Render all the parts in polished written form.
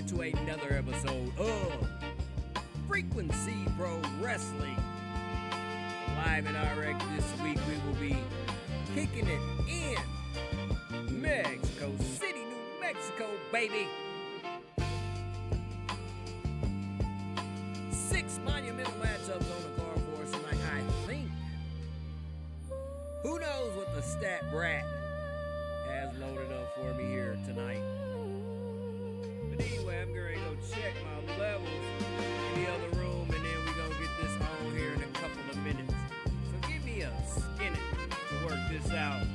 into another episode of Frequency Pro Wrestling. Live and direct this week, we will be kicking it in Mexico City, New Mexico, baby. 6 monumental matchups on the card for us tonight, I think. Who knows what the stat brat has loaded up for me here tonight. But anyway, I'm going to go check my levels in the other room, and then we're going to get this on here in a couple of minutes. So give me a skinny to work this out.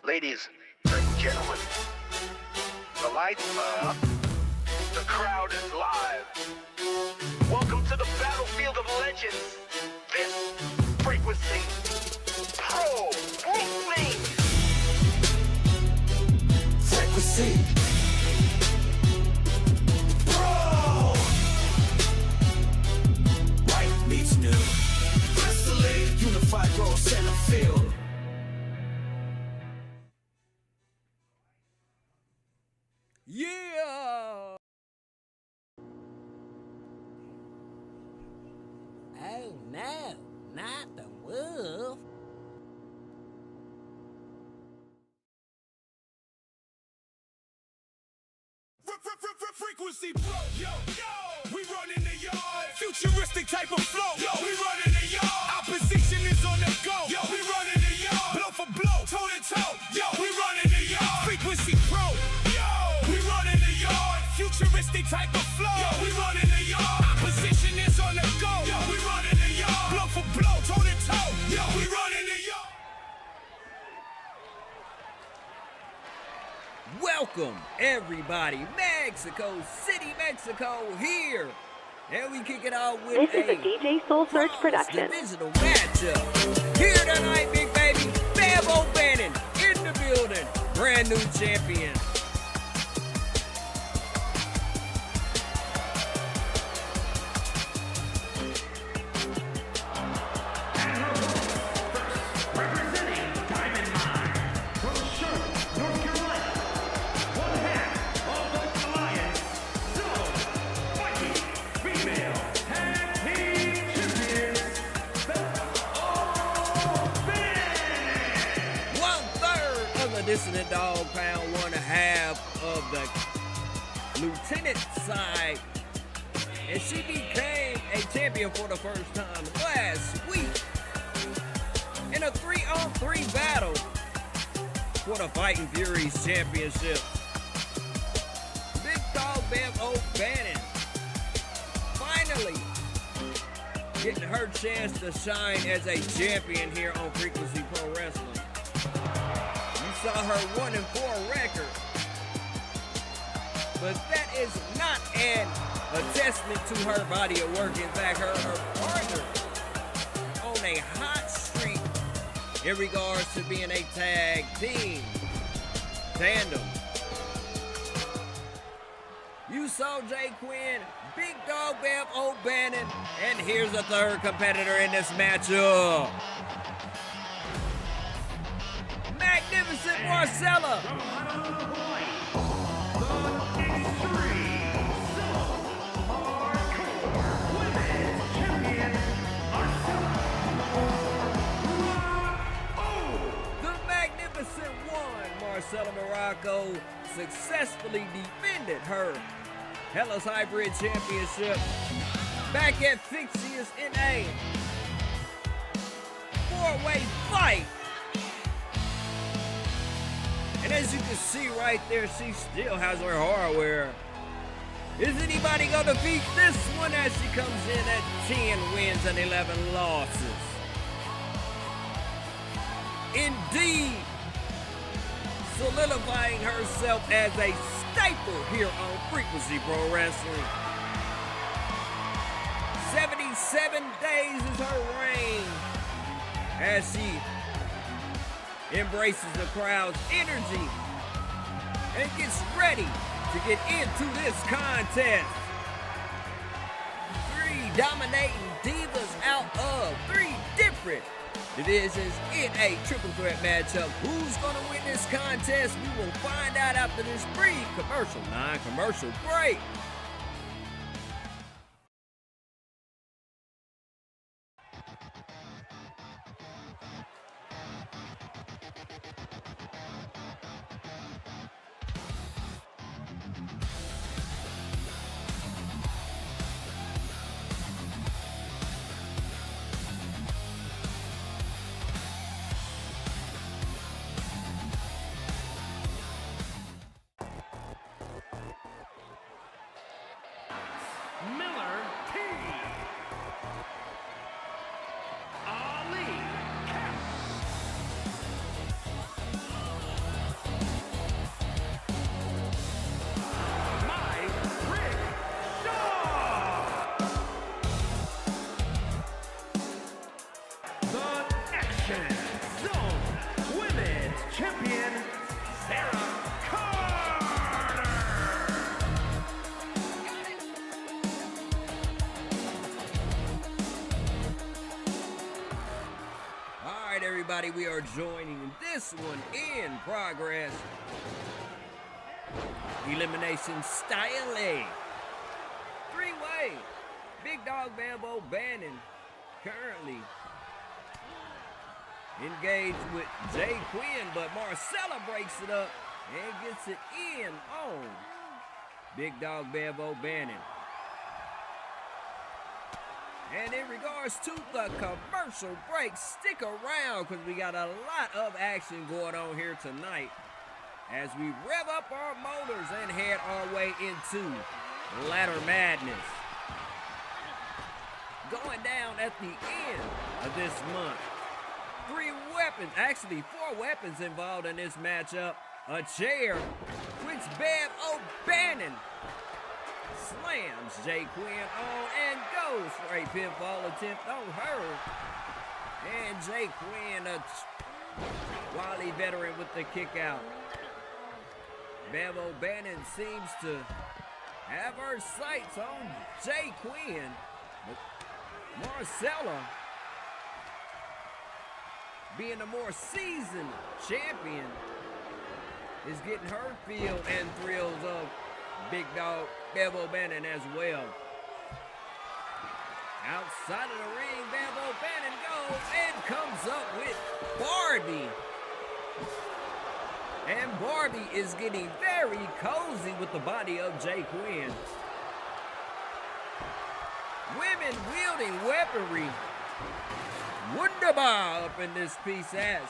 Ladies and gentlemen, the lights are up, the crowd is live. Welcome to the battlefield of legends. This Frequency Pro Wrestling. Frequency Pro. Right meets new. Wrestling. Unified World Center Field. Yeah! Oh no, not the wolf. Frequency Pro, yo, we run in the yard. Futuristic type of flow, yo, we run in the yard. Opposition is on the go, yo, we run in the yard. Blow for blow, toe to toe, yo, we run in the yard. Frequency Pro, yo, we run in the yard. Futuristic type of flow, yo, we run in the yard. Opposition is on the go, yo, we run in the yard. Blow for blow, toe to toe, yo, we run in the yard. Welcome, everybody. Mexico City, Mexico here. And we kick it off with This is a DJ Soul Search production. Divisional matchup. Here tonight, big baby, W.A.W in the building. Brand new champion. Dissonant Dog Pound, 1/2 of the Lieutenant side, and she became a champion for the first time last week in a 3-on-3 battle for the Fighting Furies Championship. Big Dog W.A.W finally getting her chance to shine as a champion here on Frequency Pro Wrestling. Saw her 1-4 record, but that is not a testament to her body of work. In fact, her partner on a hot streak in regards to being a tag team tandem. You saw J Qwen, Big Dog W.A.W, and here's a third competitor in this matchup. Magnificent Marcella. The Magnificent One, Marcella Morocco, successfully defended her Hellas Hybrid Championship back at Fixius in a 4-way fight. And as you can see right there, she still has her hardware. Is anybody going to beat this one as she comes in at 10 wins and 11 losses? Indeed, solidifying herself as a staple here on Frequency Pro Wrestling. 77 days is her reign as she embraces the crowd's energy and gets ready to get into this contest. 3 dominating divas out of 3 different divisions in a triple threat matchup. Who's going to win this contest? We will find out after this brief non-commercial break. Miller T. Ali Cap. Mike Rick Shaw. The Action Zone Women's Champion, Sara Carter. All right, everybody, we are joining this one in progress. Elimination style A. 3-way. Big Dog Bambo Bannon currently engaged with J Qwen, but Marcella breaks it up and gets it in on Big Dog Bambo Bannon. And in regards to the commercial break, stick around because we got a lot of action going on here tonight as we rev up our motors and head our way into Ladder Madness. Going down at the end of this month. 3 weapons, actually 4 weapons involved in this matchup. A chair, which W.A.W slams J Qwen on and goes for a pinfall attempt on her. And J Qwen, a wily veteran with the kick out. W.A.W seems to have her sights on J Qwen. But Marcella, being a more seasoned champion, is getting her feel and thrills of Big Dog W.A.W as well. Outside of the ring, W.A.W goes and comes up with Barbie. And Barbie is getting very cozy with the body of J Qwen. Women wielding weaponry. Wunderbar up in this piece as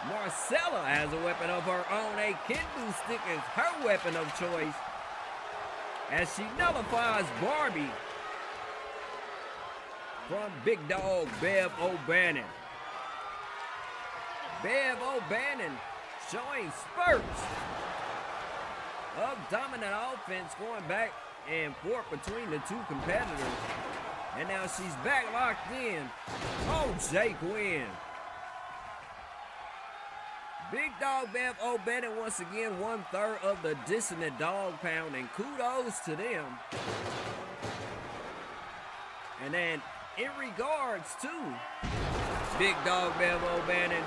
Marcella has a weapon of her own. A kendo stick is her weapon of choice as she nullifies Barbie from Big Dog W.A.W. W.A.W showing spurts of dominant offense going back and forth between the 2 competitors. And now she's back locked in on J Qwen. Big Dog W.A.W once again 1/3 of the dissonant dog pound, and kudos to them. And then in regards to Big Dog W.A.W,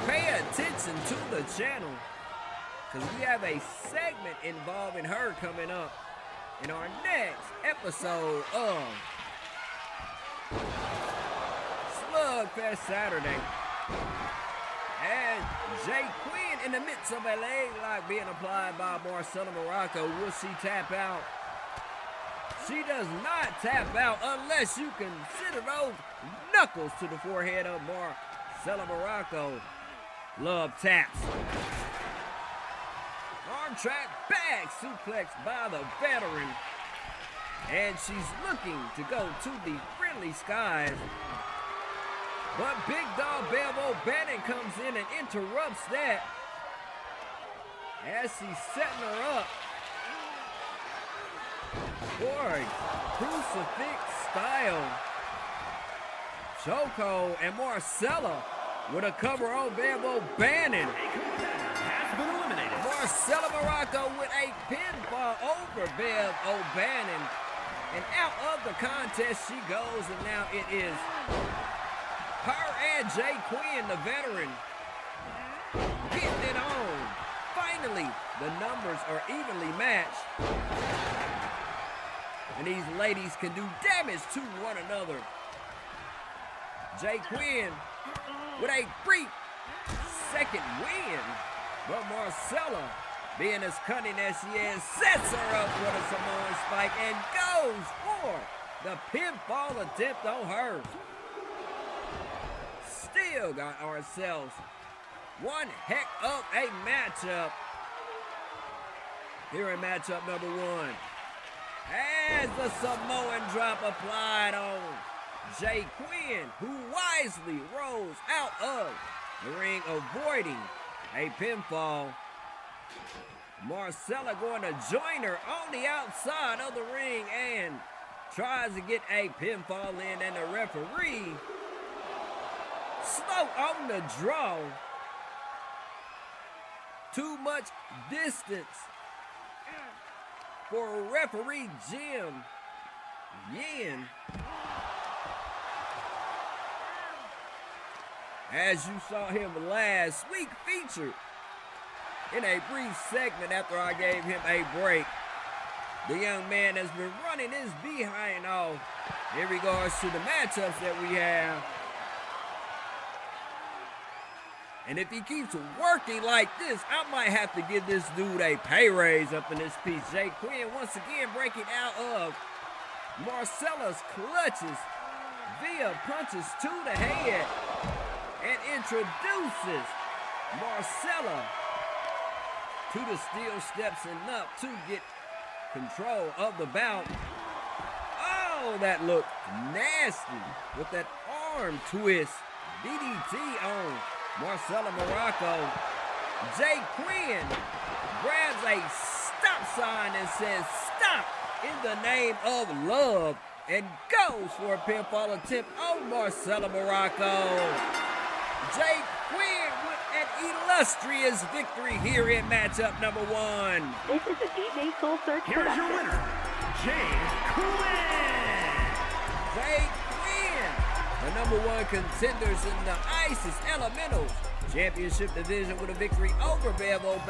pay attention to the channel because we have a segment involving her coming up in our next episode of Slugfest Saturday. And J Qwen in the midst of a leg lock being applied by Marcella Morocco. Will she tap out? She does not tap out unless you consider those knuckles to the forehead of Marcella Morocco. Love taps. arm track back suplex by the veteran. And she's looking to go to the friendly skies. But big dog W.A.W comes in and interrupts that as he's setting her up for a crucifix style chokehold, and Marcella with a cover on W.A.W. Marcella Morocco with a pinfall over W.A.W. And out of the contest she goes, and now it is her and J Qwen, the veteran, getting it on. Finally, the numbers are evenly matched. And these ladies can do damage to one another. J Qwen with a brief second win. But Marcella, being as cunning as she is, sets her up with a Samoan spike and goes for the pinfall attempt on her. Still got ourselves one heck of a matchup here in matchup number one. As the Samoan drop applied on J Qwen, who wisely rolls out of the ring, avoiding a pinfall. Marcella going to join her on the outside of the ring and tries to get a pinfall in, and the referee slow on the draw. Too much distance for referee Jim Yin. As you saw him last week featured in a brief segment after I gave him a break. The young man has been running his behind off in regards to the matchups that we have. And if he keeps working like this, I might have to give this dude a pay raise up in this piece. J Qwen once again breaking out of Marcella's clutches via punches to the head and introduces Marcella to the steel steps enough to get control of the bout. Oh, that looked nasty with that arm twist. DDT on Marcella Morocco. J Qwen grabs a stop sign and says stop in the name of love and goes for a pinfall attempt on Marcella Morocco. J Qwen with an illustrious victory here in matchup number one. This is a DJ Soul Search Here's production. your winner, J Qwen. J Qwen, the number one contenders in the ISIS Elementals Championship Division with a victory over W.A.W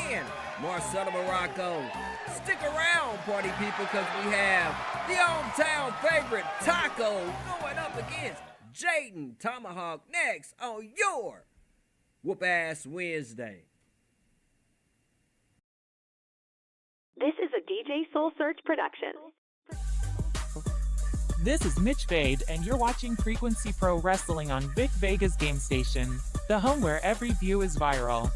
and Marcella Morocco. Stick around, party people, because we have the hometown favorite Taco going up against Jaden Tomahawk next on your Whoop-Ass Wednesday. This is a DJ Soul Search production. This is Mitch Vade, and you're watching Frequency Pro Wrestling on Vic Vega's Game Station, the home where every view is viral.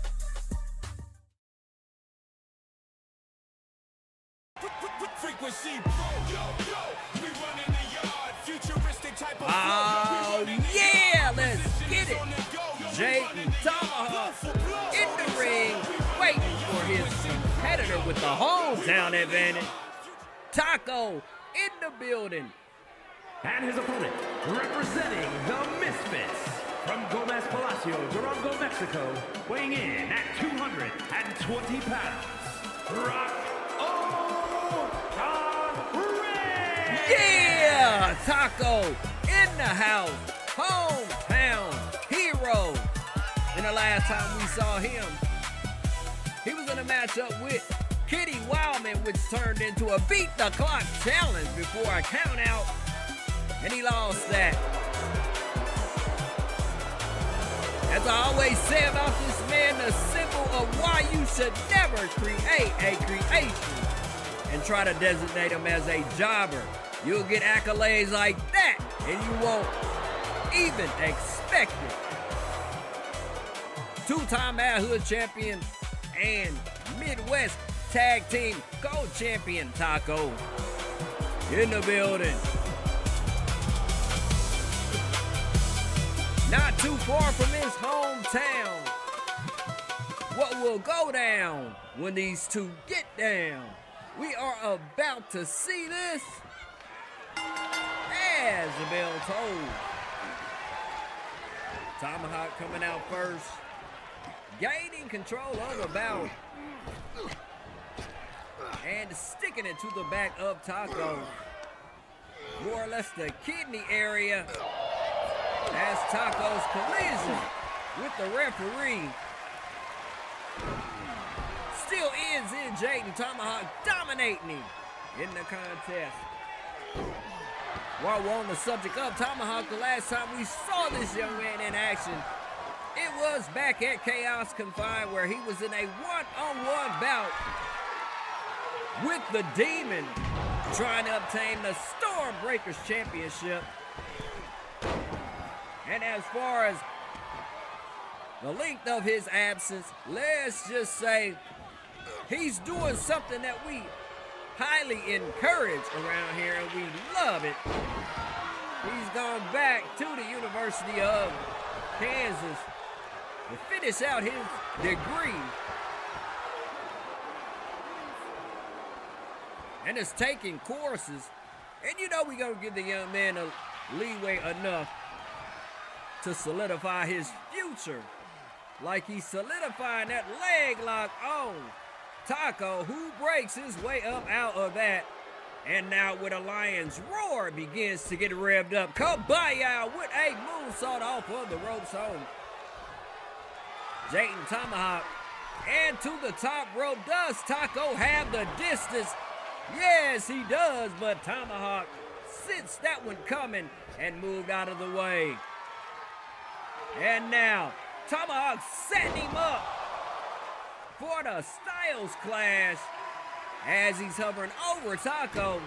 Frequency Pro, we run in the yard, futuristic type of Oh, yeah, let's get it. Jaden Tomahawk in the ring, waiting for his competitor with the hometown advantage. Taco in the building. And his opponent, representing the Misfits, from Gomez Palacio, Durango, Mexico, weighing in at 220 pounds, Rock Yeah, Taco in the house, hometown hero. And the last time we saw him, he was in a matchup with Kitty Wildman, which turned into a beat the clock challenge before a count out, and he lost that. As I always say about this man, the symbol of why you should never create a creation and try to designate him as a jobber. You'll get accolades like that, and you won't even expect it. Two-time Ad Hood champion and Midwest Tag Team Gold Champion Taco in the building. Not too far from his hometown. What will go down when these two get down? We are about to see this as the bell tolls. Tomahawk coming out first, gaining control of the bout and sticking it to the back of Taco. More or less the kidney area as Taco's collision with the referee still ends in Jaden Tomahawk dominating him in the contest. While we're on the subject of Tomahawk, the last time we saw this young man in action, it was back at Chaos Confined where he was in a one-on-one bout with the Demon trying to obtain the Stormbreakers Championship. And as far as the length of his absence, let's just say he's doing something that we highly encourage around here, and we love it. He's gone back to the University of Kansas to finish out his degree and is taking courses. And you know we're going to give the young man a leeway enough to solidify his future, like he's solidifying that leg lock on Taco, who breaks his way up out of that. And now with a lion's roar begins to get revved up. Kabaya with a moonsault off of the ropes home. Jaden Tomahawk, and to the top rope. Does Taco have the distance? Yes, he does, but Tomahawk sensed that one coming and moved out of the way. And now, Tomahawk setting him up for the Styles Clash as he's hovering over Taco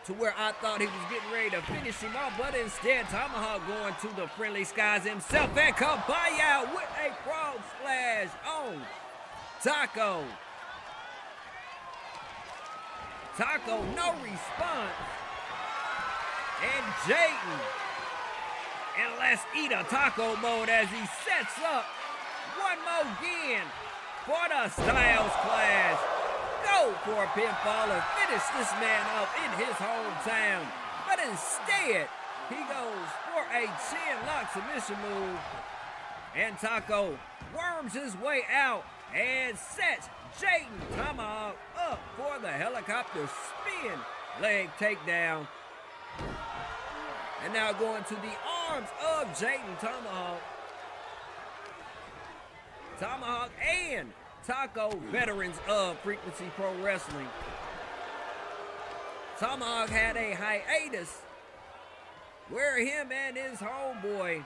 to where I thought he was getting ready to finish him off, but instead Tomahawk going to the friendly skies himself and Kabaya with a frog splash on Taco. Taco, no response. And Jayden in Let's Eat a Taco mode as he sets up one more again for the Styles Clash. Go for a pinfall and finish this man up in his hometown. But instead, he goes for a chin lock submission move. And Taco worms his way out and sets Jaden Tomahawk up for the helicopter spin leg takedown. And now going to the arms of Jaden Tomahawk. Tomahawk and Taco, veterans of Frequency Pro Wrestling. Tomahawk had a hiatus where him and his homeboy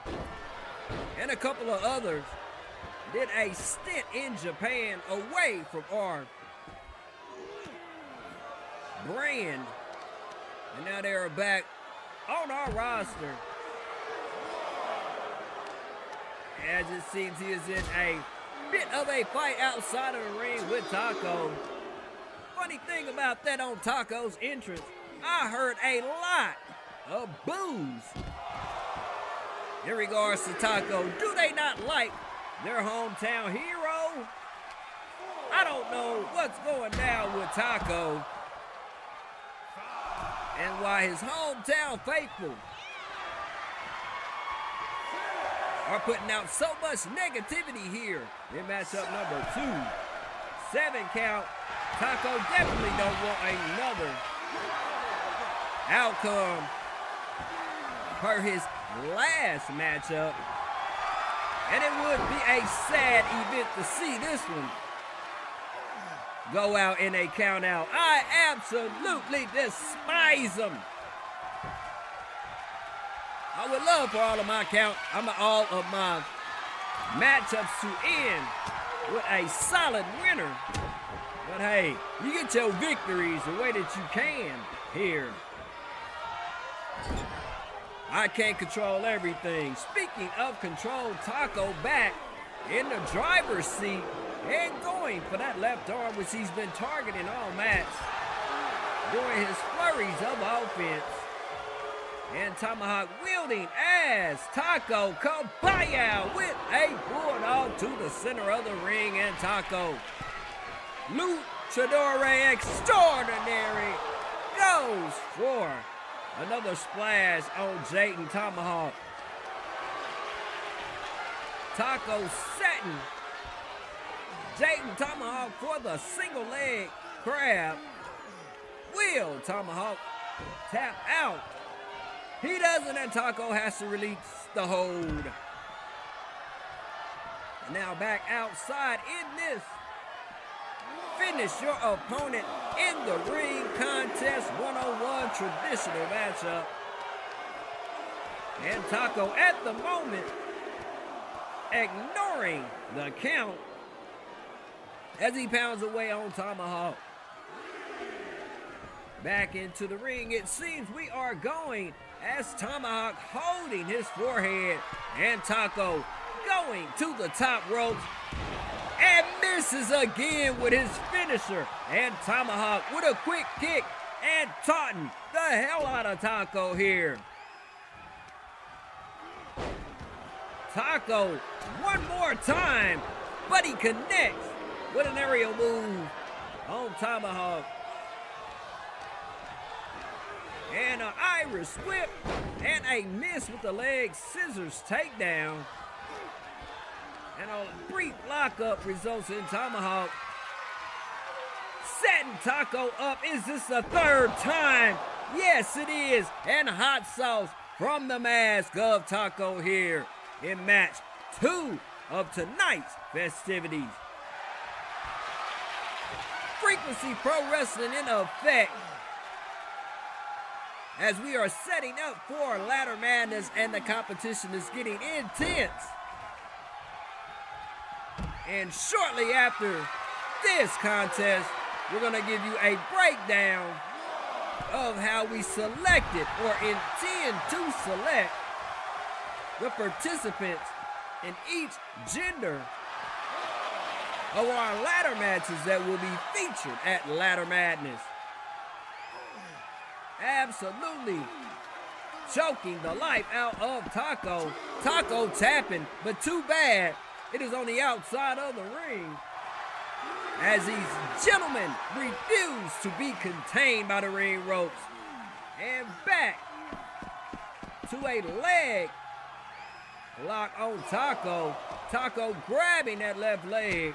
and a couple of others did a stint in Japan away from our brand. And now they are back on our roster. As it seems he is in a bit of a fight outside of the ring with Taco. Funny thing about that on Taco's entrance, I heard a lot of boos in regards to Taco. Do they not like their hometown hero? I don't know what's going down with Taco and why his hometown faithful are putting out so much negativity here in matchup number 2. 7 count. Taco definitely don't want another outcome per his last matchup. And it would be a sad event to see this one go out in a count out. I absolutely despise them. I would love for all of my matchups to end with a solid winner. But hey, you get your victories the way that you can here. I can't control everything. Speaking of control, Taco back in the driver's seat And going for that left arm, which he's been targeting all match during his flurries of offense. And tomahawk wielding as Taco Cabaya with a bulldog to the center of the ring. And Taco, luchador extraordinary, goes for another splash on Jayden Tomahawk. Taco setting Jayden Tomahawk for the single leg crab. Will Tomahawk tap out? He doesn't, and Taco has to release the hold. Now back outside in this finish your opponent in the ring contest 101 traditional matchup. And Taco at the moment ignoring the count as he pounds away on Tomahawk. Back into the ring, it seems we are going as Tomahawk holding his forehead and Taco going to the top rope and misses again with his finisher. And Tomahawk with a quick kick and taunting the hell out of Taco here. Taco one more time, but he connects with an aerial move on Tomahawk. And an Irish whip and a miss with the leg scissors takedown. And a brief lockup results in Tomahawk setting Taco up. Is this the third time? Yes, it is. And hot sauce from the mask of Taco here in match 2 of tonight's festivities. Frequency Pro Wrestling in effect as we are setting up for Ladder Madness and the competition is getting intense. And shortly after this contest, we're going to give you a breakdown of how we selected or intend to select the participants in each gender of our ladder matches that will be featured at Ladder Madness. Absolutely choking the life out of Taco. Taco tapping, but too bad it is on the outside of the ring as these gentlemen refuse to be contained by the ring ropes. And back to a leg lock on Taco. Taco grabbing that left leg.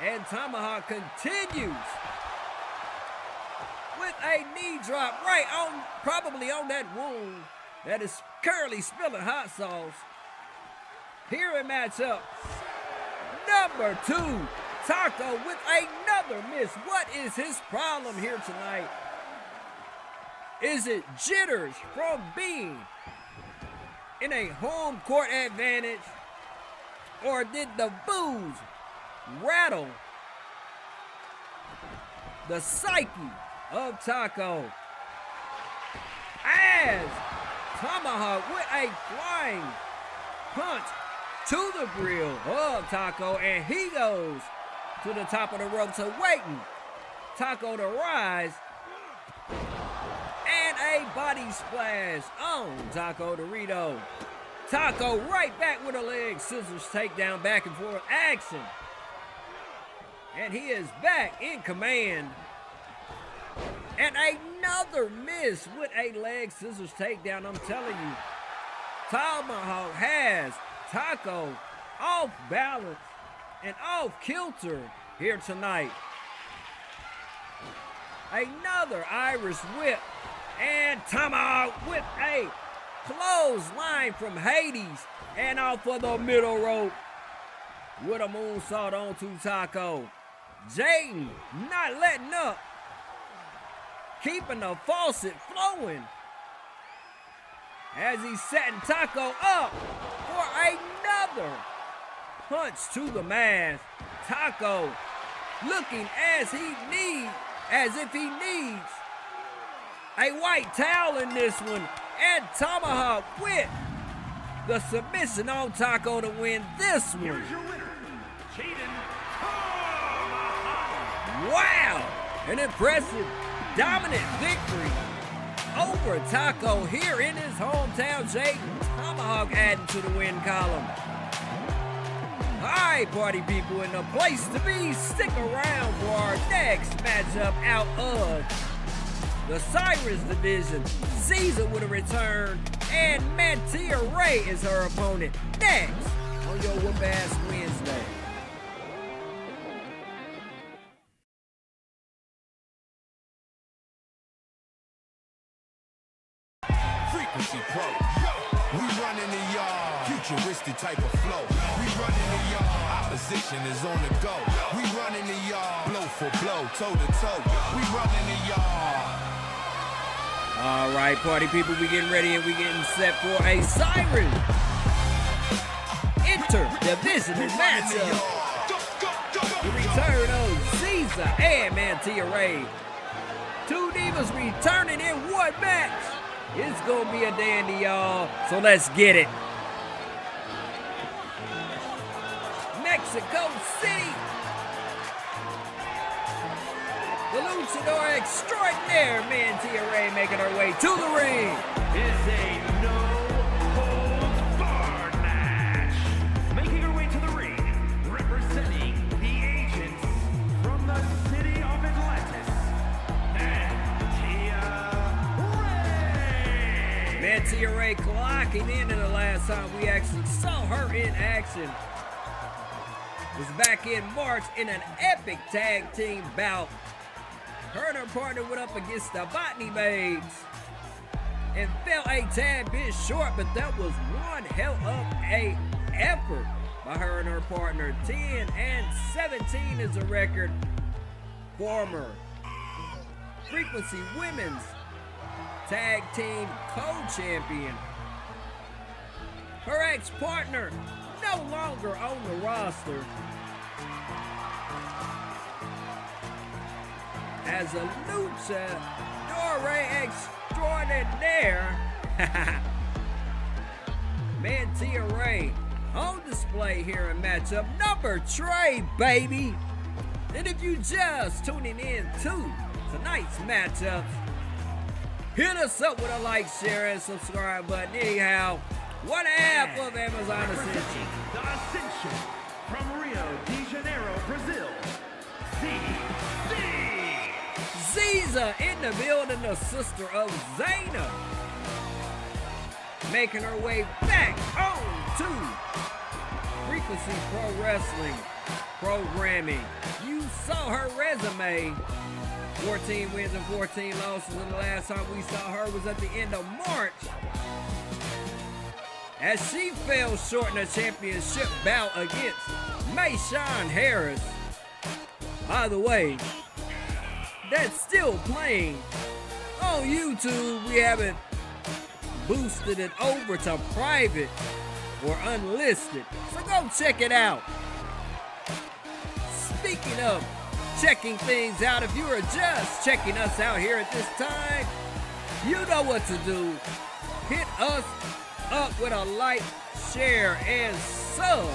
And Tomahawk continues with a knee drop right on, probably on that wound that is currently spilling hot sauce. Here in matchup number 2, Taco with another miss. What is his problem here tonight? Is it jitters from being in a home court advantage? Or did the booze rattle the psyche of Taco? As Tomahawk with a flying punch to the grill of Taco, and he goes to the top of the ropes awaiting Taco to rise. And a body splash on Taco Dorito. Taco right back with a leg scissors takedown, back and forth action. And he is back in command. And another miss with a leg scissors takedown. I'm telling you, Tomahawk has Taco off balance and off kilter here tonight. Another Irish whip. And Tomahawk with a clothesline from Hades. And off of the middle rope with a moonsault onto Taco. Jayden not letting up. Keeping the faucet flowing as he's setting Taco up for another punch to the mask. Taco looking as if he needs a white towel in this one. And Tomahawk with the submission on Taco to win this one. Here is your winner, Wow! An impressive, dominant victory over Taco here in his hometown. J Tomahawk adding to the win column. Alright, party people, in the place to be, stick around for our next matchup out of the Cyrus division. Caesar with a return, and Mantia Ray is her opponent. Next on your Whoop-Ass Wednesday. Frequency Pro. We running the yard. Futuristic type of flow. We running the yard. Opposition is on the go. We running the yard. Blow for blow, toe to toe. We running the yard. All right, party people, we getting ready and we getting set for a Siren inter-divisional matchup. The return of Caesar and Mantia Ray. Two divas returning in one match. It's gonna be a dandy, y'all. So let's get it. Mexico City. The luchador extraordinaire Mantia Ray making her way to the ring. It's a no-holds-barred match. Making her way to the ring, representing the agents from the city of Atlantis, Mantia Ray clocking in the last time we actually saw her in action was back in March in an epic tag team bout. Her and her partner went up against the Botany Babes and fell a tad bit short, but that was one hell of a effort by her and her partner. 10-17 is the record. Former Frequency Women's Tag Team Co-Champion. Her ex-partner no longer on the roster. As a luchador extraordinaire, Mantia Ray on display here in matchup number 3, baby. And if you just tuning in to tonight's matchup, hit us up with a like, share, and subscribe button. Anyhow, 1/2 of Amazon Ascension. The Ascension from Rio de Janeiro, Brazil. Ziza in the building, the sister of Zayna, making her way back on to Frequency Pro Wrestling programming. You saw her resume, 14 wins and 14 losses, and the last time we saw her was at the end of March, as she fell short in a championship bout against Mayshawn Harris. By the way, that's still playing on YouTube. We haven't boosted it over to private or unlisted, so go check it out. Speaking of checking things out, if you are just checking us out here at this time, you know what to do. Hit us up with a like, share, and sub.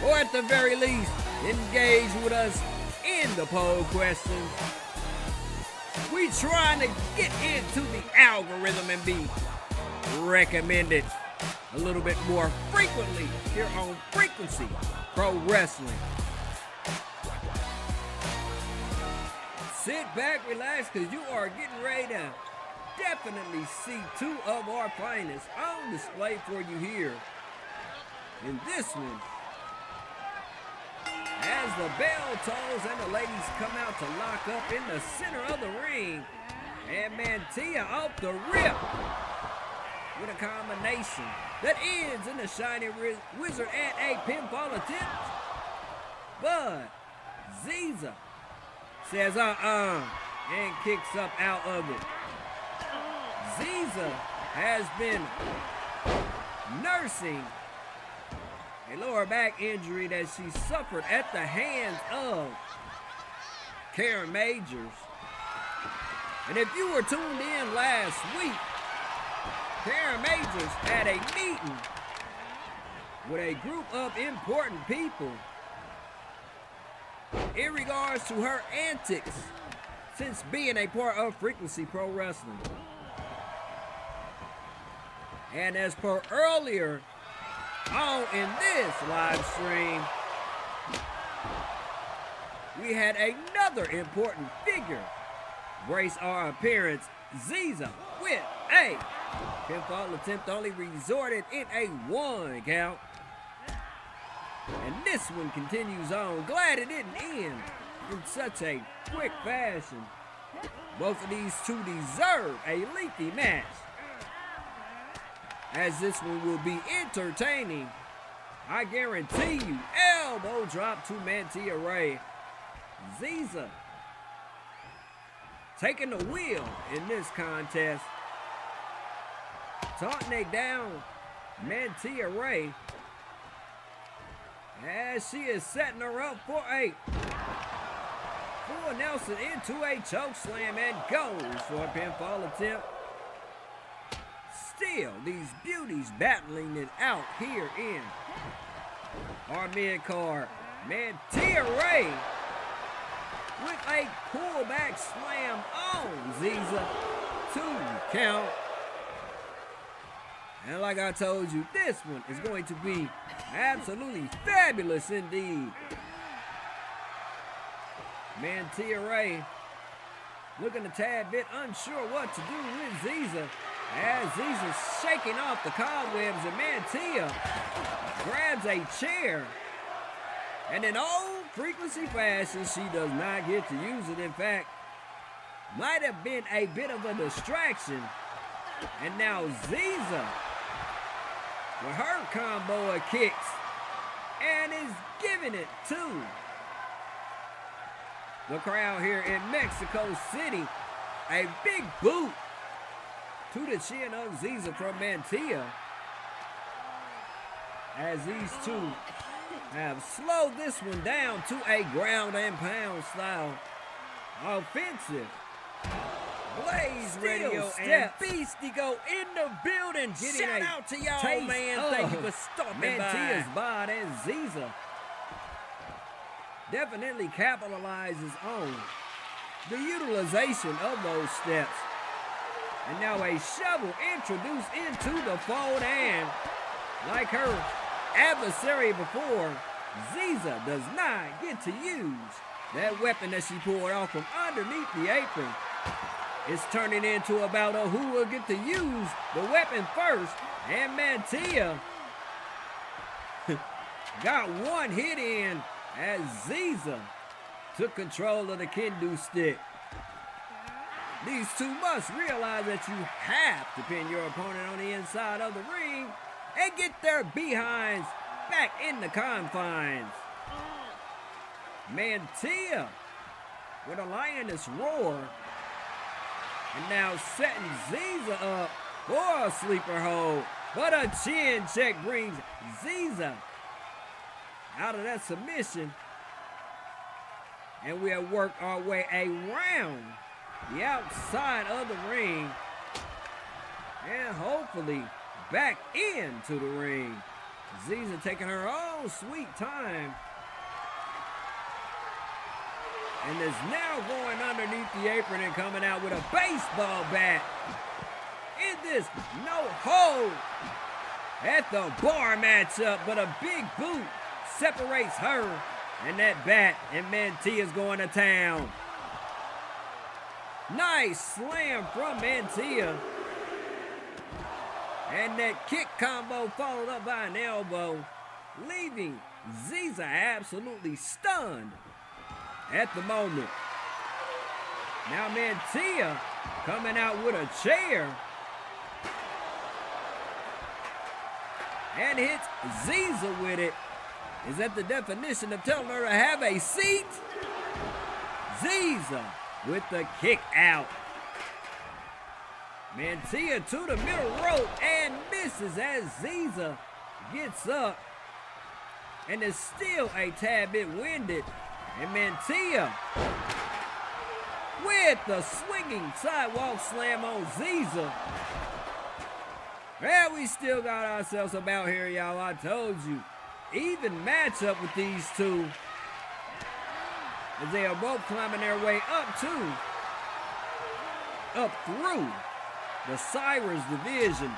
Or at the very least, engage with us in the poll questions. We trying to get into the algorithm and be recommended a little bit more frequently here on Frequency Pro Wrestling. Sit back, relax, because you are getting ready to definitely see two of our finest on display for you here in this one. As the bell tolls and the ladies come out to lock up in the center of the ring, and Mantia off the rip with a combination that ends in the Shining Wizard and a pinfall attempt. But Ziza says and kicks up out of it. Ziza has been nursing a lower back injury that she suffered at the hands of Karen Majors. And if you were tuned in last week, Karen Majors had a meeting with a group of important people in regards to her antics since being a part of Frequency Pro Wrestling. And as per earlier on in this live stream, we had another important figure grace our appearance, Zeus, with a pinfall attempt only resorted in a 1 count. And this one continues on. Glad it didn't end in such a quick fashion. Both of these two deserve a lengthy match, as this one will be entertaining. I guarantee you. Elbow drop to Manta Ray. Zeus taking the wheel in this contest. Taunting down Manta Ray as she is setting her up for a full Nelson into a choke slam and goes for a pinfall attempt. Still, these beauties battling it out here in our mid-card. Manta Ray with a pullback slam on Zeus. 2 count. And like I told you, this one is going to be absolutely fabulous indeed. Manta Ray looking a tad bit unsure what to do with Zeus, as Zeus is shaking off the cobwebs, and Manta grabs a chair. And in old Frequency fashion, she does not get to use it. In fact, might have been a bit of a distraction. And now Zeus with her combo of kicks and is giving it to the crowd here in Mexico City. A big boot to the chin of Zeus from Manta, as these two have slowed this one down to a ground and pound style offensive. Blaze Radio and Beastie go in the building. Shout out to y'all, man. Thank you for stopping Mantia's by. And Zeus definitely capitalizes on the utilization of those steps. And now a shovel introduced into the fold, and like her adversary before, Zeus does not get to use that weapon that she pulled off from underneath the apron. It's turning into about a who will get to use the weapon first, and Manta got one hit in as Zeus took control of the kendo stick. These two must realize that you have to pin your opponent on the inside of the ring and get their behinds back in the confines. Manta with a lioness roar, and now setting Zeus up for a sleeper hold. But a chin check brings Zeus out of that submission. And we have worked our way around the outside of the ring and hopefully back into the ring. Zeus taking her own sweet time, and is now going underneath the apron and coming out with a baseball bat in this no hold at the bar matchup. But a big boot separates her and that bat, and Mantia's going to town. Nice slam from Manta, and that kick combo followed up by an elbow, leaving Zeus absolutely stunned at the moment. Now Manta coming out with a chair and hits Zeus with it. Is that the definition of telling her to have a seat? Zeus with the kick out. Manta to the middle rope and misses as Zeus gets up and is still a tad bit winded. And Manta with the swinging sidewalk slam on Zeus. Well, we still got ourselves about here, y'all. I told you. Even matchup with these two, as they are both climbing their way up through the Cyrus division.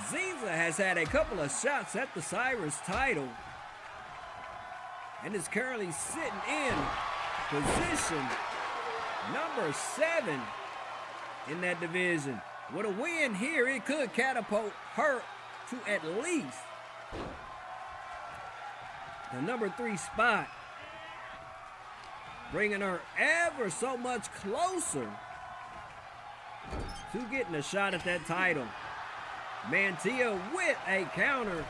Zeus has had a couple of shots at the Cyrus title and is currently sitting in position number 7 in that division. With a win here, it could catapult her to at least the number 3 spot, bringing her ever so much closer to getting a shot at that title. Mantia with a counter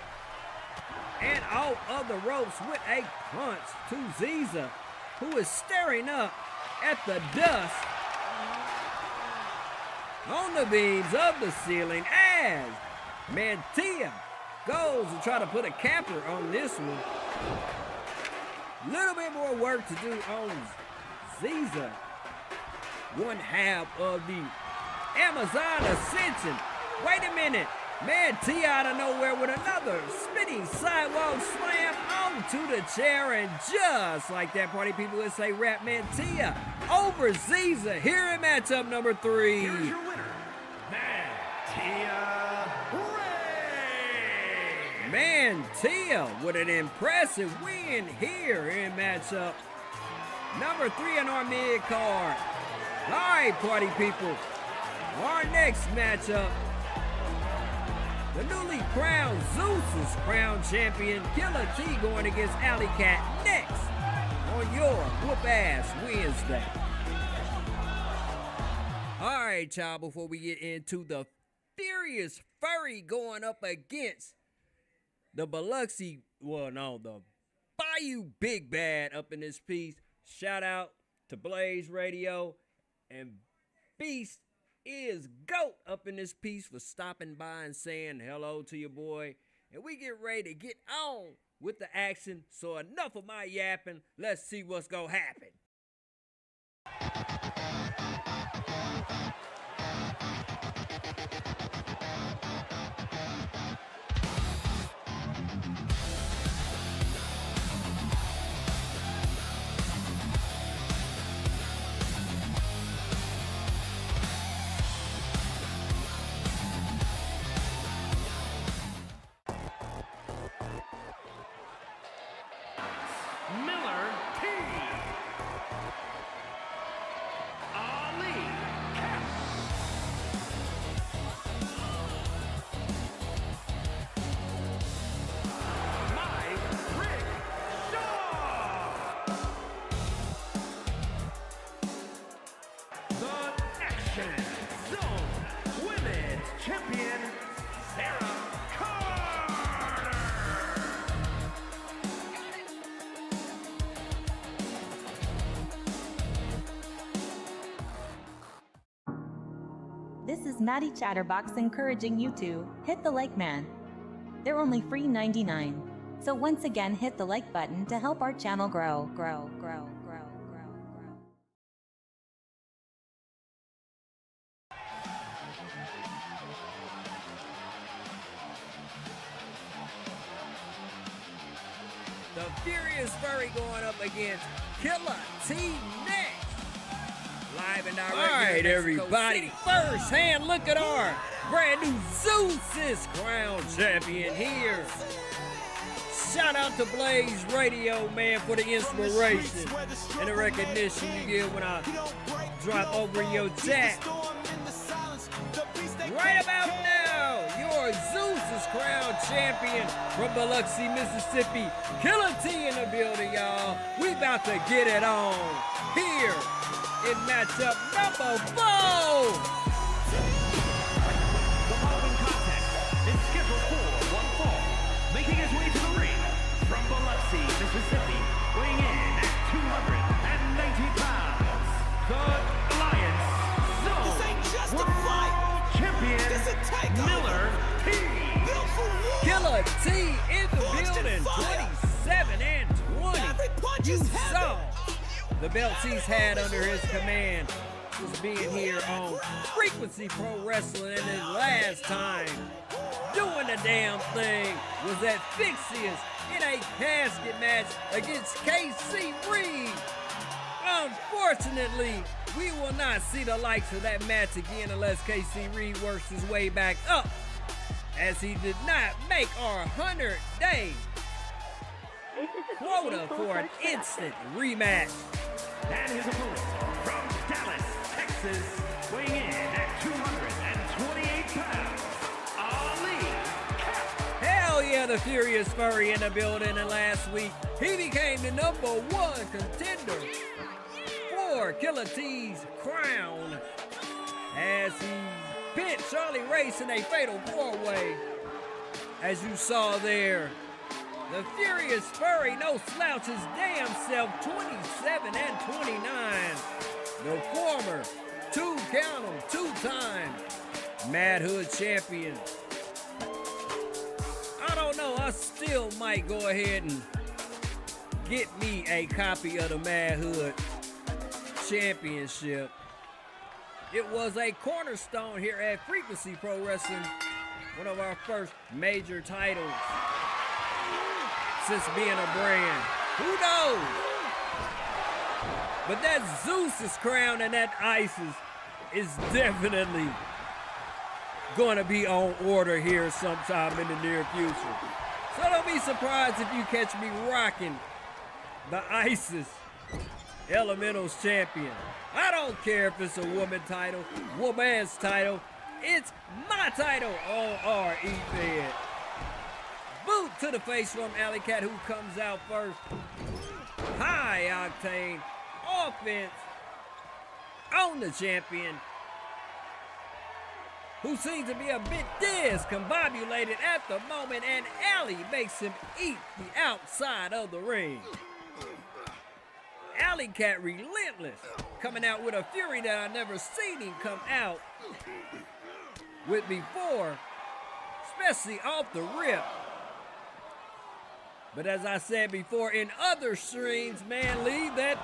and out of the ropes with a punch to Ziza, who is staring up at the dust on the beams of the ceiling as Mantia goes to try to put a capper on this one. Little bit more work to do on Ziza. One half of the Amazon Ascension. Wait a minute. Mantia out of nowhere with another spinning sidewalk slam onto the chair, and just like that, party people would say, rap Mantia over Ziza here in matchup number 3. Here's your winner, Mantia Ray. Mantia with an impressive win here in matchup number 3 in our mid card. All right, party people. Our next matchup, the newly crowned Zeus' crown champion, Killa T, going against Alley Cat next on your Whoop-Ass Wednesday. All right, y'all, before we get into the Furious Furry going up against the Biloxi, the Bayou Big Bad up in this piece. Shout out to Blaze Radio and Beast is GOAT up in this piece for stopping by and saying hello to your boy. And we get ready to get on with the action. So enough of my yapping. Let's see what's gonna happen. Champion, Sara Carter. This is Maddie Chatterbox encouraging you to hit the like man. They're only free 99. So once again, hit the like button to help our channel grow. The Furious Furry going up against Killa T next. Live and direct. All right, everybody. First hand look at our brand new Zeus' crown champion here. Shout out to Blaze Radio, man, for the inspiration and the recognition you give when I drop over your chat. Right about now, your Zeus' crown champion from Biloxi, Mississippi, Killa T in the building, y'all. We about to get it on here in matchup number 4. The following contest is scheduled for one fall. Making his way to the ring from Biloxi, Mississippi, weighing in at 290 pounds, the Alliance Zone World Champion, Miller T. Killa T in the building, 27 and 20. You saw the belts he's had under his command was being here on Frequency Pro Wrestling, and his last time doing the damn thing was that Fixious in a casket match against KC Reed. Unfortunately, we will not see the likes of that match again unless KC Reed works his way back up, as he did not make our 100-day This is a quota DJ Soul for an Search instant rematch. And his opponent from Dallas, Texas, weighing in at 228 pounds, Ali Cap. Hell yeah, the Furious Furry in the building, and last week he became the #1 contender for Killa T's crown as he pinned Charlie Race in a fatal 4-way. As you saw there, the Furious Furry, no slouch his damn self, 27 and 29. The former two-time Mad Hood champion. I don't know, I still might go ahead and get me a copy of the Mad Hood Championship. It was a cornerstone here at Frequency Pro Wrestling, one of our first major titles since being a brand. Who knows? But that Zeus's crown and that Isis is definitely going to be on order here sometime in the near future. So don't be surprised if you catch me rocking the Isis Elementals champion. I don't care if it's a woman's title, it's my title on RE-Fed. Boot to the face from Alley Cat, who comes out first. High octane offense on the champion, who seems to be a bit discombobulated at the moment, and Alley makes him eat the outside of the ring. Alley Cat relentless, coming out with a fury that I never seen him come out with before, especially off the rip. But as I said before in other streams, man, leave that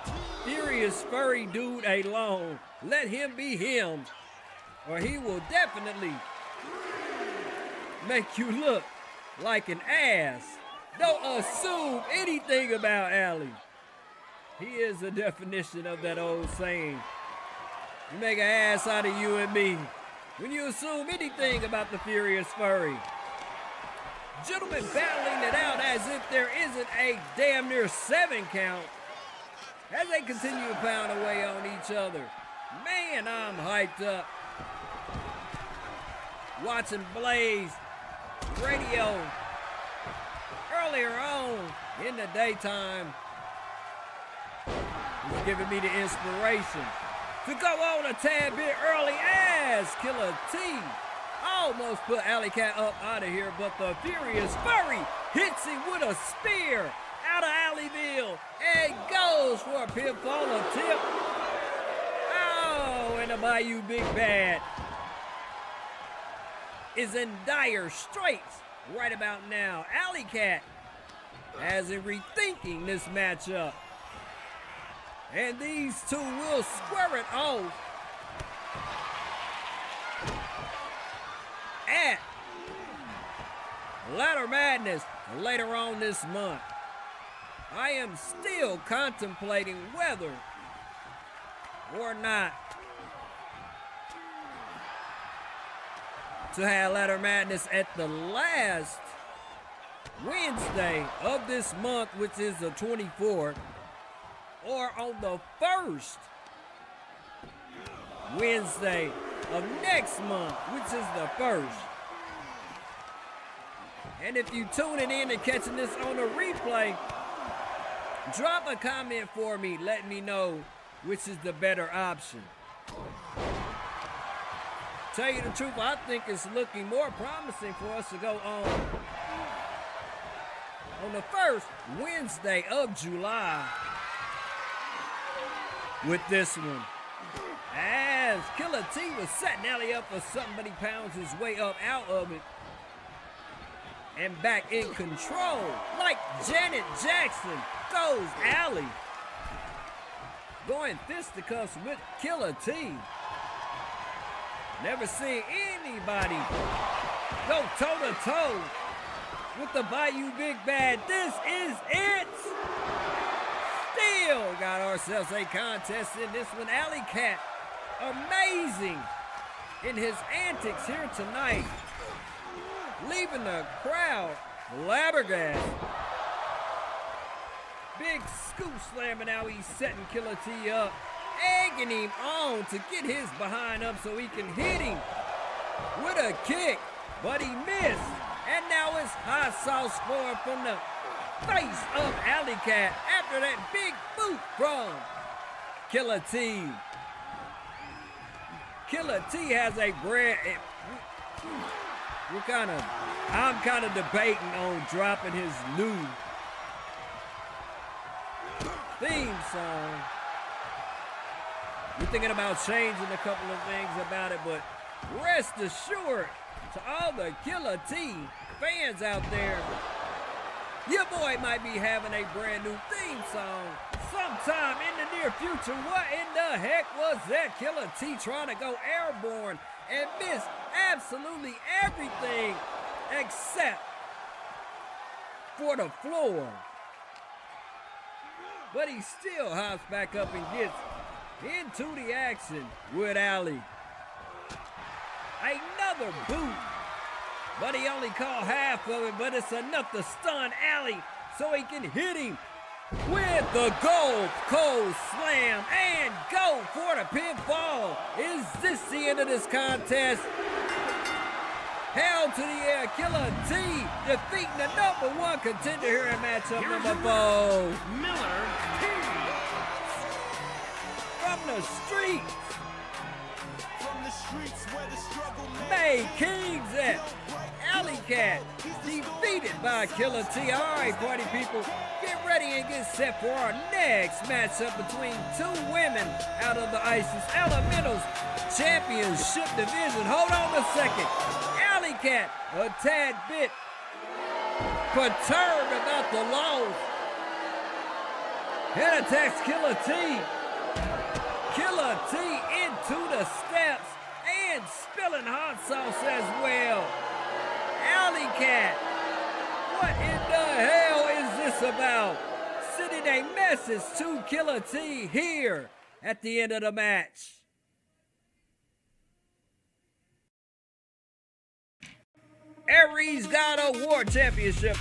Furious Furry dude alone. Let him be him, or he will definitely make you look like an ass. Don't assume anything about Alley. He is the definition of that old saying. You make an ass out of you and me when you assume anything about the Furious Furry. Gentlemen battling it out as if there isn't a damn near 7 count as they continue to pound away on each other. Man, I'm hyped up. Watching Blaze radio earlier on in the daytime is giving me the inspiration to go on a tad bit early as Killa T almost put Alley Cat up out of here, but the Furious Furry hits him with a spear out of Alleyville and goes for a pinfall attempt. Oh, and the Bayou Big Bad is in dire straits right about now. Alley Cat has him rethinking this matchup, and these two will square it off at Ladder Madness later on this month. I am still contemplating whether or not to have Ladder Madness at the last Wednesday of this month, which is the 24th, or on the first Wednesday of next month, which is the 1st. And if you tuning in and catching this on the replay, drop a comment for me, let me know which is the better option. Tell you the truth, I think it's looking more promising for us to go on the first Wednesday of July with this one. As Killa T was setting Alley up for something, but he pounds his way up out of it and back in control. Like Janet Jackson goes Alley, going fisticuffs with Killa T. Never seen anybody go toe-to-toe with the Bayou Big Bad. This is it. Still got ourselves a contest in this one. Alley Cat, amazing in his antics here tonight, leaving the crowd flabbergasted. Big scoop slammer now. He's setting Killa T up, egging him on to get his behind up so he can hit him with a kick, but he missed. And now it's hot sauce scoring from the face of Alley Cat after that big boot from Killa T. Killa T has a brand. I'm kind of debating on dropping his new theme song. We're thinking about changing a couple of things about it, but rest assured to all the Killa T fans out there, your boy might be having a brand new theme song sometime in the near future. What in the heck was that? Killa T trying to go airborne and miss absolutely everything except for the floor. But he still hops back up and gets into the action with Alley. Another boot, but he only caught half of it, but it's enough to stun Alley so he can hit him with the Gold Cold Slam and go for the pinfall. Is this the end of this contest? Held to the air, Killa T defeating the #1 contender here in matchup number 4. Miller T. From the streets, From the streets where the struggle May Kings at Alley Cat defeated by Killa T. All right, party people, get ready and get set for our next matchup between two women out of the ISIS Elementals Championship Division. Hold on a second. Alley Cat a tad bit perturbed about the loss and attacks Killa T. Killa T into the steps and spilling hot sauce as well. Alley Cat, what in the hell is this about? Sending a message to Killa T here at the end of the match. Aries got a war championship.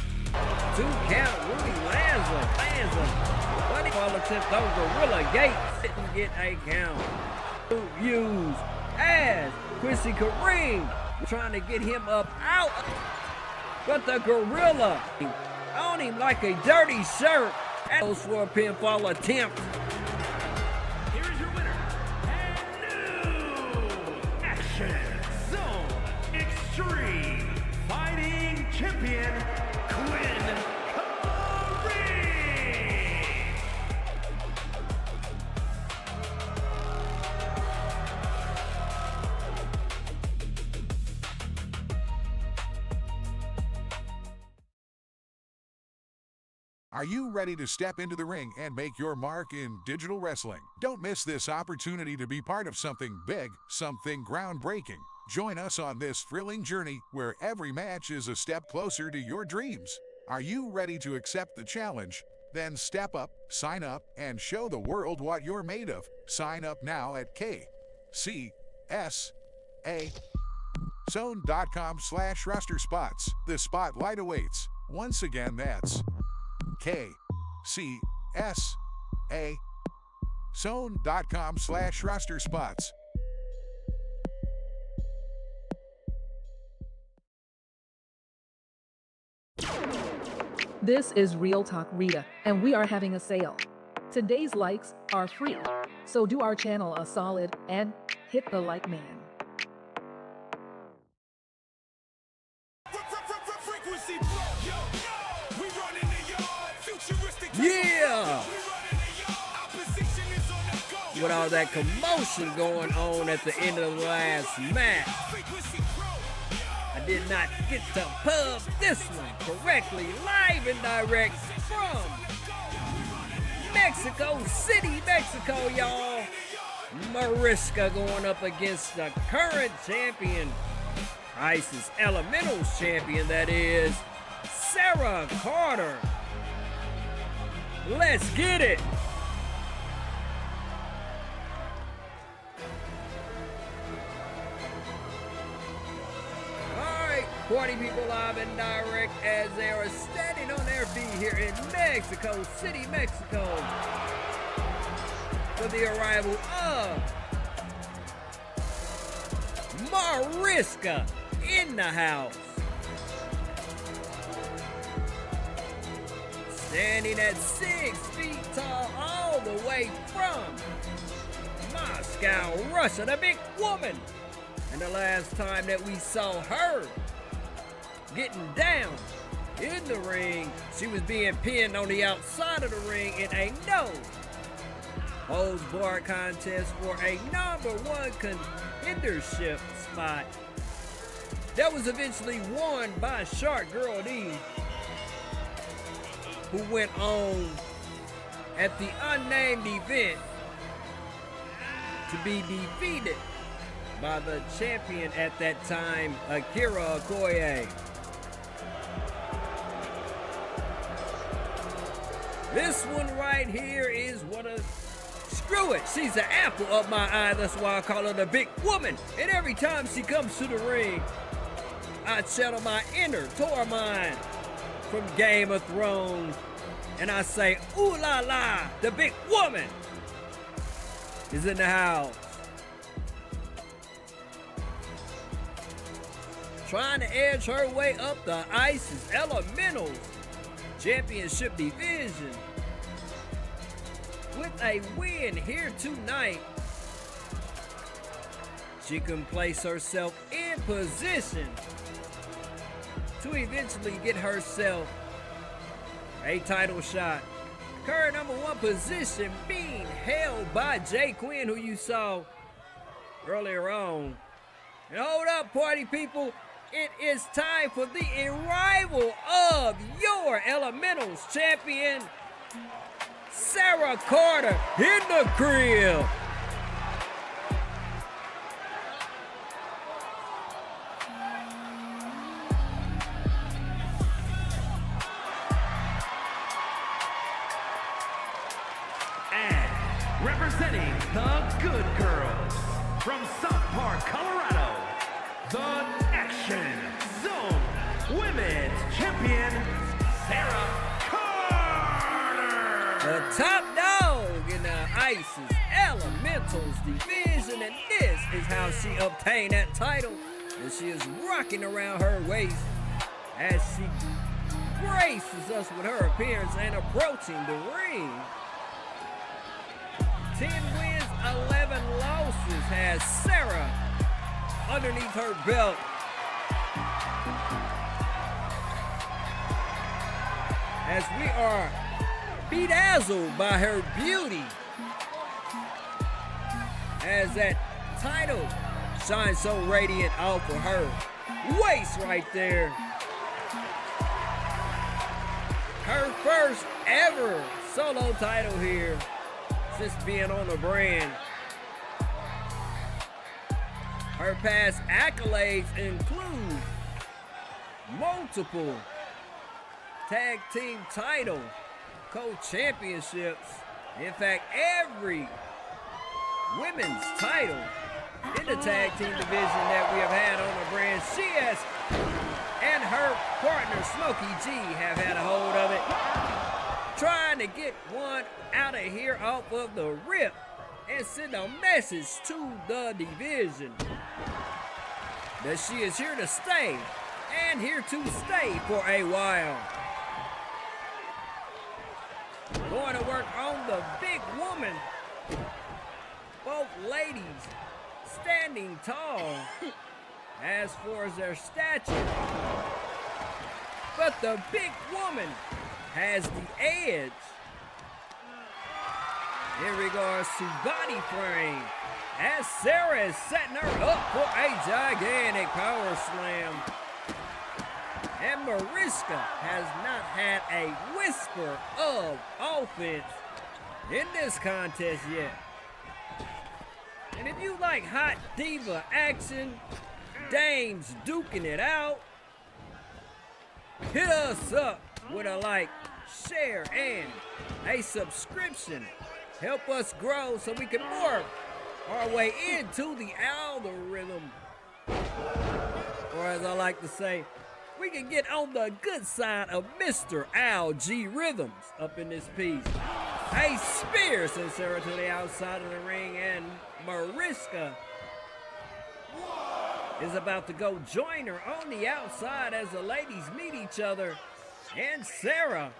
2 count. Rudy lands him. Buddy ball attempt those Gorilla Gates didn't get a count. Used as Quincy Kareem trying to get him up out, but the Gorilla on him like a dirty shirt. Goes for a pinfall attempt. Here is your winner, and new Action Zone Extreme Fighting Champion, Qwen. Are you ready to step into the ring and make your mark in digital wrestling? Don't miss this opportunity to be part of something big, something groundbreaking. Join us on this thrilling journey where every match is a step closer to your dreams. Are you ready to accept the challenge? Then step up, sign up, and show the world what you're made of. Sign up now at KCSA.com/roster spots. The spotlight awaits. Once again, that's KCSA.com/roster spots. This is Real Talk Rita, and we are having a sale. Today's likes are free, so do our channel a solid and hit the like man. Yeah! With all that commotion going on at the end of the last match, I did not get to pub this one correctly, live and direct from Mexico City, Mexico, y'all. Mariska going up against the current champion, Isis Elementals champion, that is Sara Carter. Let's get it. Party people live and direct as they are standing on their feet here in Mexico City, Mexico, for the arrival of Mariska in the house. Standing at 6 feet tall all the way from Moscow, Russia, the big woman. And the last time that we saw her getting down in the ring, she was being pinned on the outside of the ring in a no-holds-barred contest for a #1 contendership spot that was eventually won by Shark Girl D, who went on at the unnamed event to be defeated by the champion at that time, Akira Okoye. This one right here is one of, screw it, she's the apple of my eye. That's why I call her the big woman. And every time she comes to the ring, I channel my inner Tormund from Game of Thrones, and I say, ooh la la, the big woman is in the house. Trying to edge her way up the Isis Elementals Championship division with a win here tonight. She can place herself in position to eventually get herself a title shot. Current #1 position being held by J Qwen, who you saw earlier on. And hold up, party people. It is time for the arrival of your Elementals champion, Sara Carter, in the crib. And representing the Good Girls from South Park, Colorado, the Action Zone Women's Champion, Sara Carter. The top dog in the Isis Elementals division, and this is how she obtained that title. And she is rocking around her waist as she graces us with her appearance and approaching the ring. 10 wins, 11 losses has Sara underneath her belt. As we are bedazzled by her beauty, as that title shines so radiant off of her waist right there. Her first ever solo title here since being on the brand. Her past accolades include multiple tag team title co-championships. In fact, every women's title in the tag team division that we have had on the brand, she has, and her partner Smokey G have had a hold of it, trying to get one out of here off of the rip and send a message to the division that she is here to stay, and here to stay for a while. Going to work on the big woman. Both ladies standing tall as far as their stature. But the big woman has the edge in regards to body frame, as Sara is setting her up for a gigantic power slam. And Mariska has not had a whisper of offense in this contest yet. And if you like hot diva action, dames duking it out, hit us up with a like, share, and a subscription. Help us grow so we can work our way into the algorithm. Or as I like to say, we can get on the good side of Mr. Al G Rhythms up in this piece. A spear sends Sara to the outside of the ring, and Mariska is about to go join her on the outside as the ladies meet each other. And Sara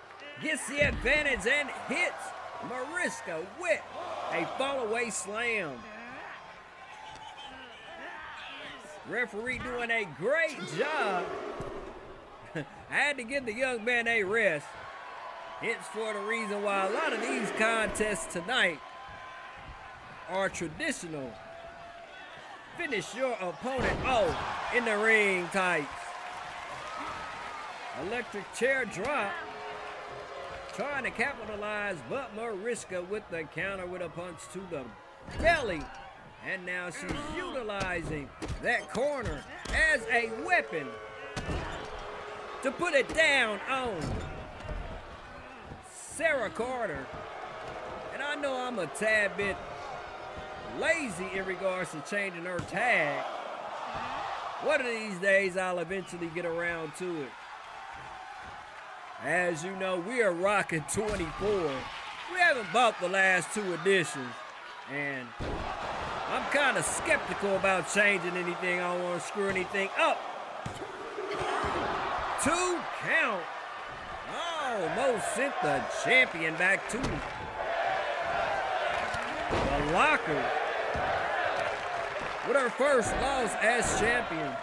gets the advantage and hits Mariska with a fall-away slam. Referee doing a great job. I had to give the young man a rest. It's for the reason why a lot of these contests tonight are traditional. Finish your opponent off in the ring tights. Electric chair drop. Trying to capitalize, but Mariska with the counter with a punch to the belly. And now she's utilizing that corner as a weapon to put it down on Sara Carter. And I know I'm a tad bit lazy in regards to changing her tag. One of these days I'll eventually get around to it. As you know, we are rocking 24. We haven't bought the last 2 editions. And I'm kind of skeptical about changing anything. I don't want to screw anything up. 2 count. Almost sent the champion back to the locker with her first loss as champion.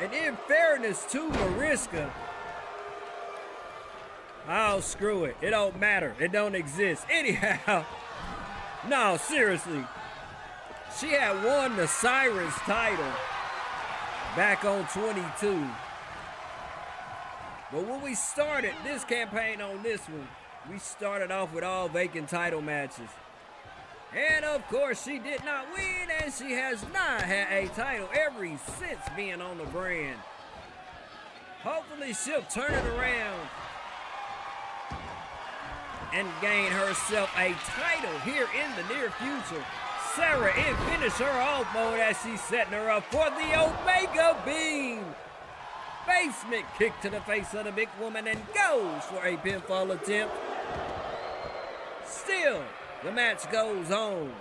And in fairness to Mariska, oh, screw it. It don't matter. It don't exist. Anyhow, no, seriously. She had won the Cyrus title back on 22. But when we started this campaign on this one, we started off with all vacant title matches. And of course, she did not win, and she has not had a title ever since being on the brand. Hopefully, she'll turn it around and gain herself a title here in the near future. Sara in finish her off mode as she's setting her up for the Omega Beam. Basement kick to the face of the big woman and goes for a pinfall attempt. Still, the match goes on.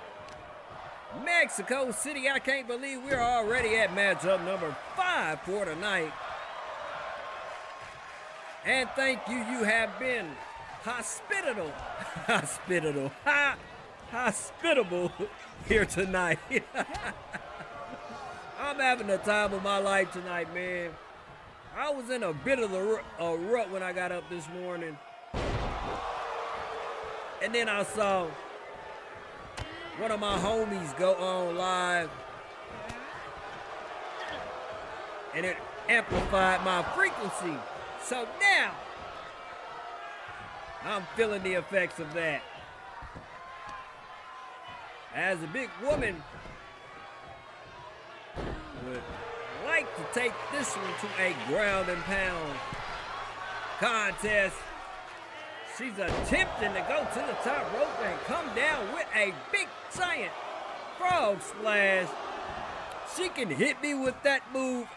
Mexico City, I can't believe we're already at matchup number 5 for tonight. And thank you, you have been hospitable here tonight. I'm having the time of my life tonight, man. I was in a bit of a rut when I got up this morning. And then I saw one of my homies go on live. And it amplified my frequency. So now, I'm feeling the effects of that. As a big woman would like to take this one to a ground and pound contest. She's attempting to go to the top rope and come down with a big giant frog splash. She can hit me with that move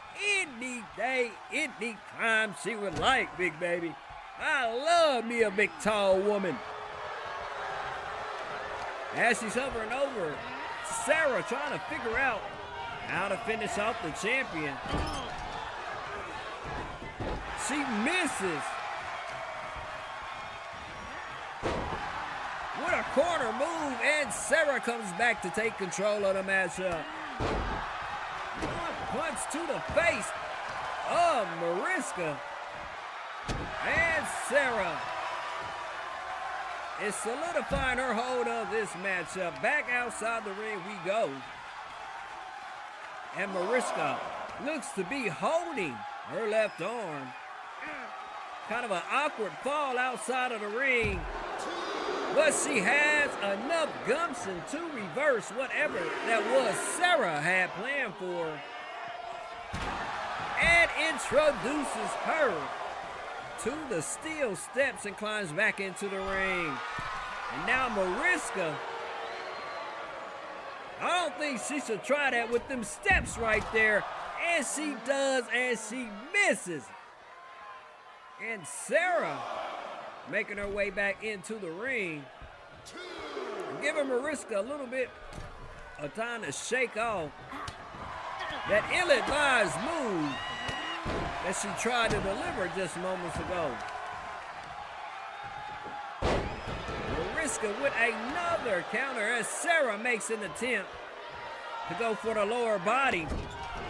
any day, any time she would like, big baby. I love me a big tall woman. As she's hovering over Sara, trying to figure out how to finish off the champion. She misses with a corner move, and Sara comes back to take control of the matchup. One punch to the face of Mariska. And Sara is solidifying her hold of this matchup. Back outside the ring we go. And Mariska looks to be holding her left arm. Kind of an awkward fall outside of the ring. But she has enough gumption to reverse whatever that was Sara had planned for and introduces her to the steel steps and climbs back into the ring. And now Mariska, I don't think she should try that with them steps right there. And she does, and she misses. And Sara making her way back into the ring, giving Mariska a little bit of time to shake off that ill-advised move that she tried to deliver just moments ago. Mariska with another counter as Sara makes an attempt to go for the lower body.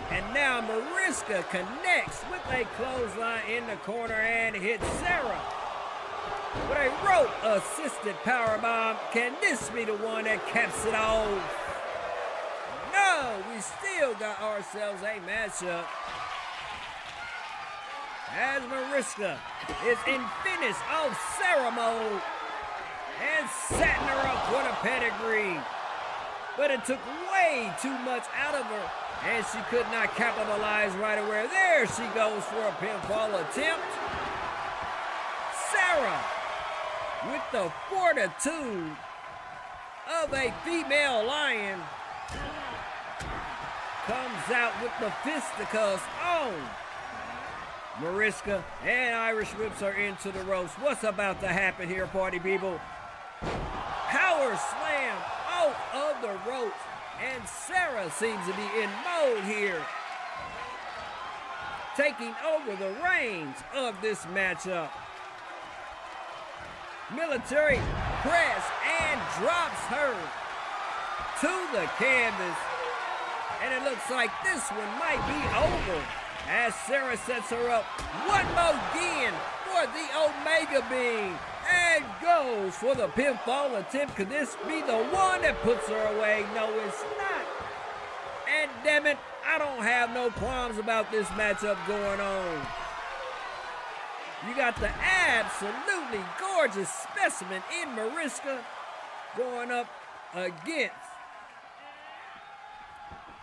And now Mariska connects with a clothesline in the corner and hits Sara with a rope-assisted powerbomb. Can this be the one that caps it off? No, we still got ourselves a matchup as Mariska is in finish off Sara mode and setting her up for the pedigree. But it took way too much out of her, and she could not capitalize right away. There she goes for a pinfall attempt. Sara, with the fortitude of a female lion, comes out with the fisticuffs on Mariska, and Irish whips her into the ropes. What's about to happen here, party people? Power slam out of the ropes, and Sara seems to be in mode here, taking over the reins of this matchup. Military press and drops her to the canvas, and it looks like this one might be over as Sara sets her up one more again for the Omega Beam and goes for the pinfall attempt. Could this be the one that puts her away? No, it's not. And damn it, I don't have no qualms about this matchup going on. You got the absolutely gorgeous specimen in Mariska going up against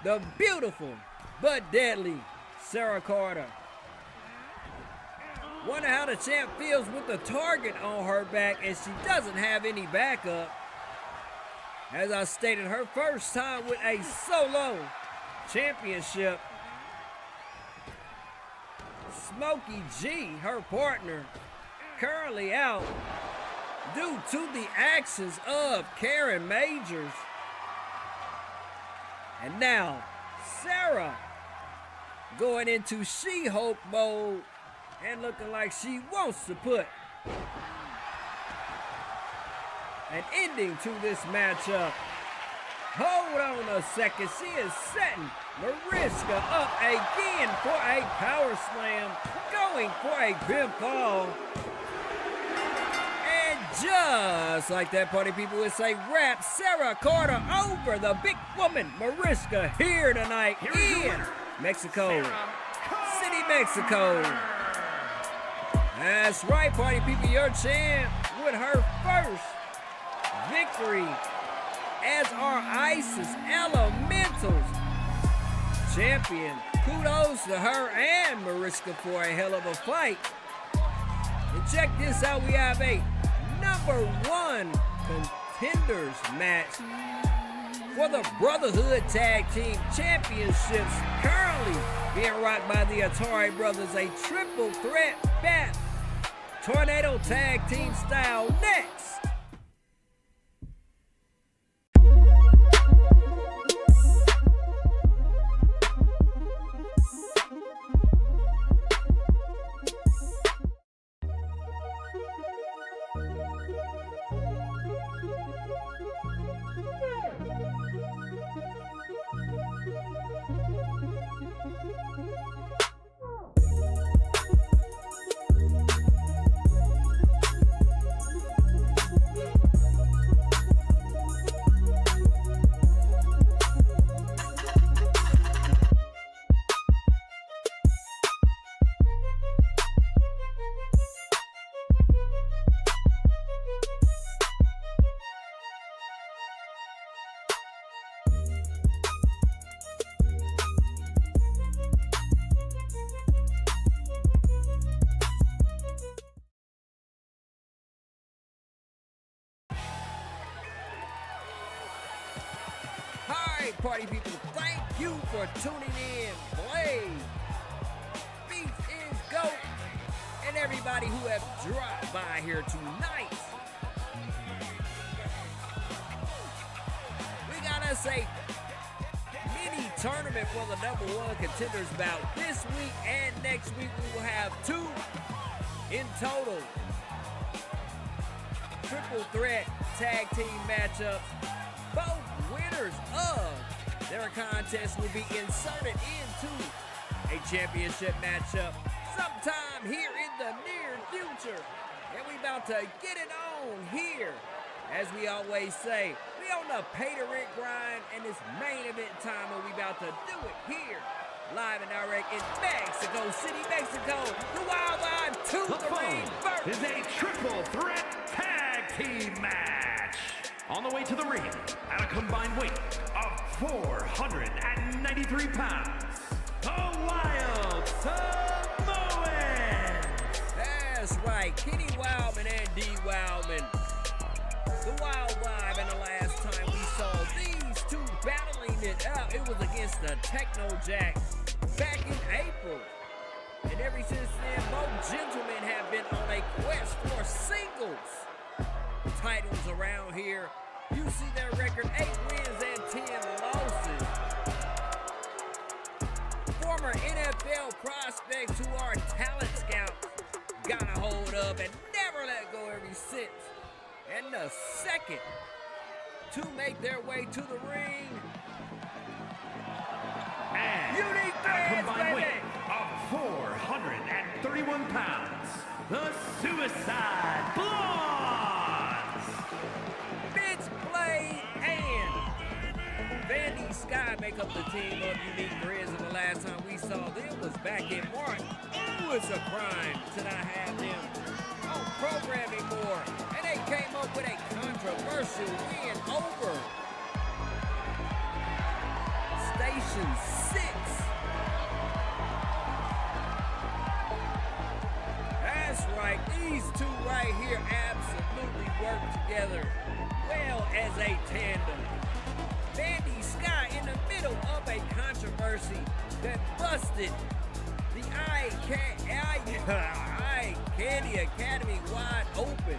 the beautiful but deadly Sara Carter. Wonder how the champ feels with the target on her back, and she doesn't have any backup. As I stated, her first time with a solo championship. Smokey G, her partner, currently out due to the actions of Karen Majors. And now, Sara going into She-Hulk mode and looking like she wants to put an ending to this matchup. Hold on a second. She is setting Mariska up again for a power slam, going for a pinfall. And just like that, party people, it's a wrap. Sara Carter over the big woman Mariska here tonight in Mexico City, Mexico. That's right, party people, your champ with her first victory as our ISIS Elementals champion. Kudos to her and Mariska for a hell of a fight. And check this out, we have a #1 contenders match for the Brotherhood Tag Team Championships, currently being rocked by the Atari Brothers, a triple threat bat tornado tag team style. Next, party people, thank you for tuning in. Blaze, Beats is GOAT, and everybody who have dropped by here tonight. We got us a mini tournament for the #1 contenders bout. This week and next week we will have 2 in total triple threat tag team matchups. Both winners of their contest will be inserted into a championship matchup sometime here in the near future. And we about to get it on here. As we always say, we on the pay-to-rent grind, and it's main event time, and we about to do it here, live and direct in Mexico City, Mexico. The Wild Line to the ring first. Is a triple threat tag team match. On the way to the ring, at a combined weight of 493 pounds, the Wild Samoans. That's right, Kenny Wildman and D. Wildman. The Wild Vibe, and the last time we saw these two battling it out, it was against the Techno Jack back in April. And ever since then, both gentlemen have been on a quest for singles titles around here. You see their record, 8 wins and 10 losses. Former NFL prospects who are talent scouts got a hold of and never let go ever since. And the second to make their way to the ring. And Unique at a Threads, combined baby. weight of 431 pounds, the Suicide Blondes. Bitch Blade and Vandy Sky make up the team of Unique Threads, and the last time we saw them was back in March. Ooh, it's a crime to not have them on programming more. And they came up with a controversial win over Station 6. That's right, these two right here absolutely work together well as a tandem. Vandy Sky in the middle of a controversy that busted the Eye Candy Academy wide open,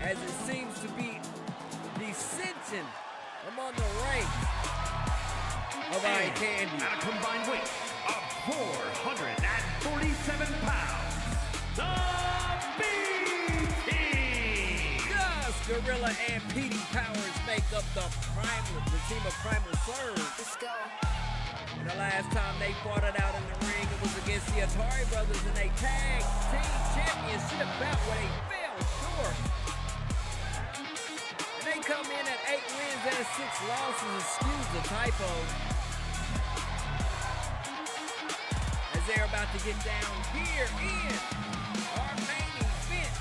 as it seems to be dissension among the ranks of Eye Candy. At a combined weight of 447 pounds, the B-Team. Gus, Gorilla, and Petey Powers make up the team of Primal Surge. Let's go. And the last time they fought it out in the ring, it was against the Atari Brothers in a tag team championship bout where they fell short. And they come in at 8 wins and 6 losses, excuse the typo, as they're about to get down here in our main event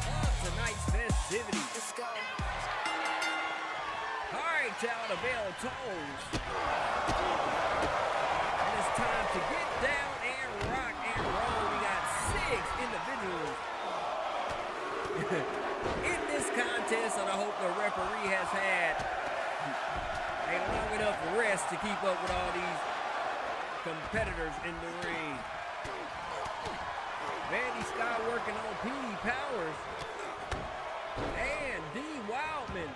of tonight's festivities. Let's go. All right, y'all, the bell tolls. And it's time to get down and rock and roll. We got 6 individuals in this contest, and I hope the referee has had a long enough rest to keep up with all these competitors in the ring. Vandy Sky working on Petey Powers and D. Wildman,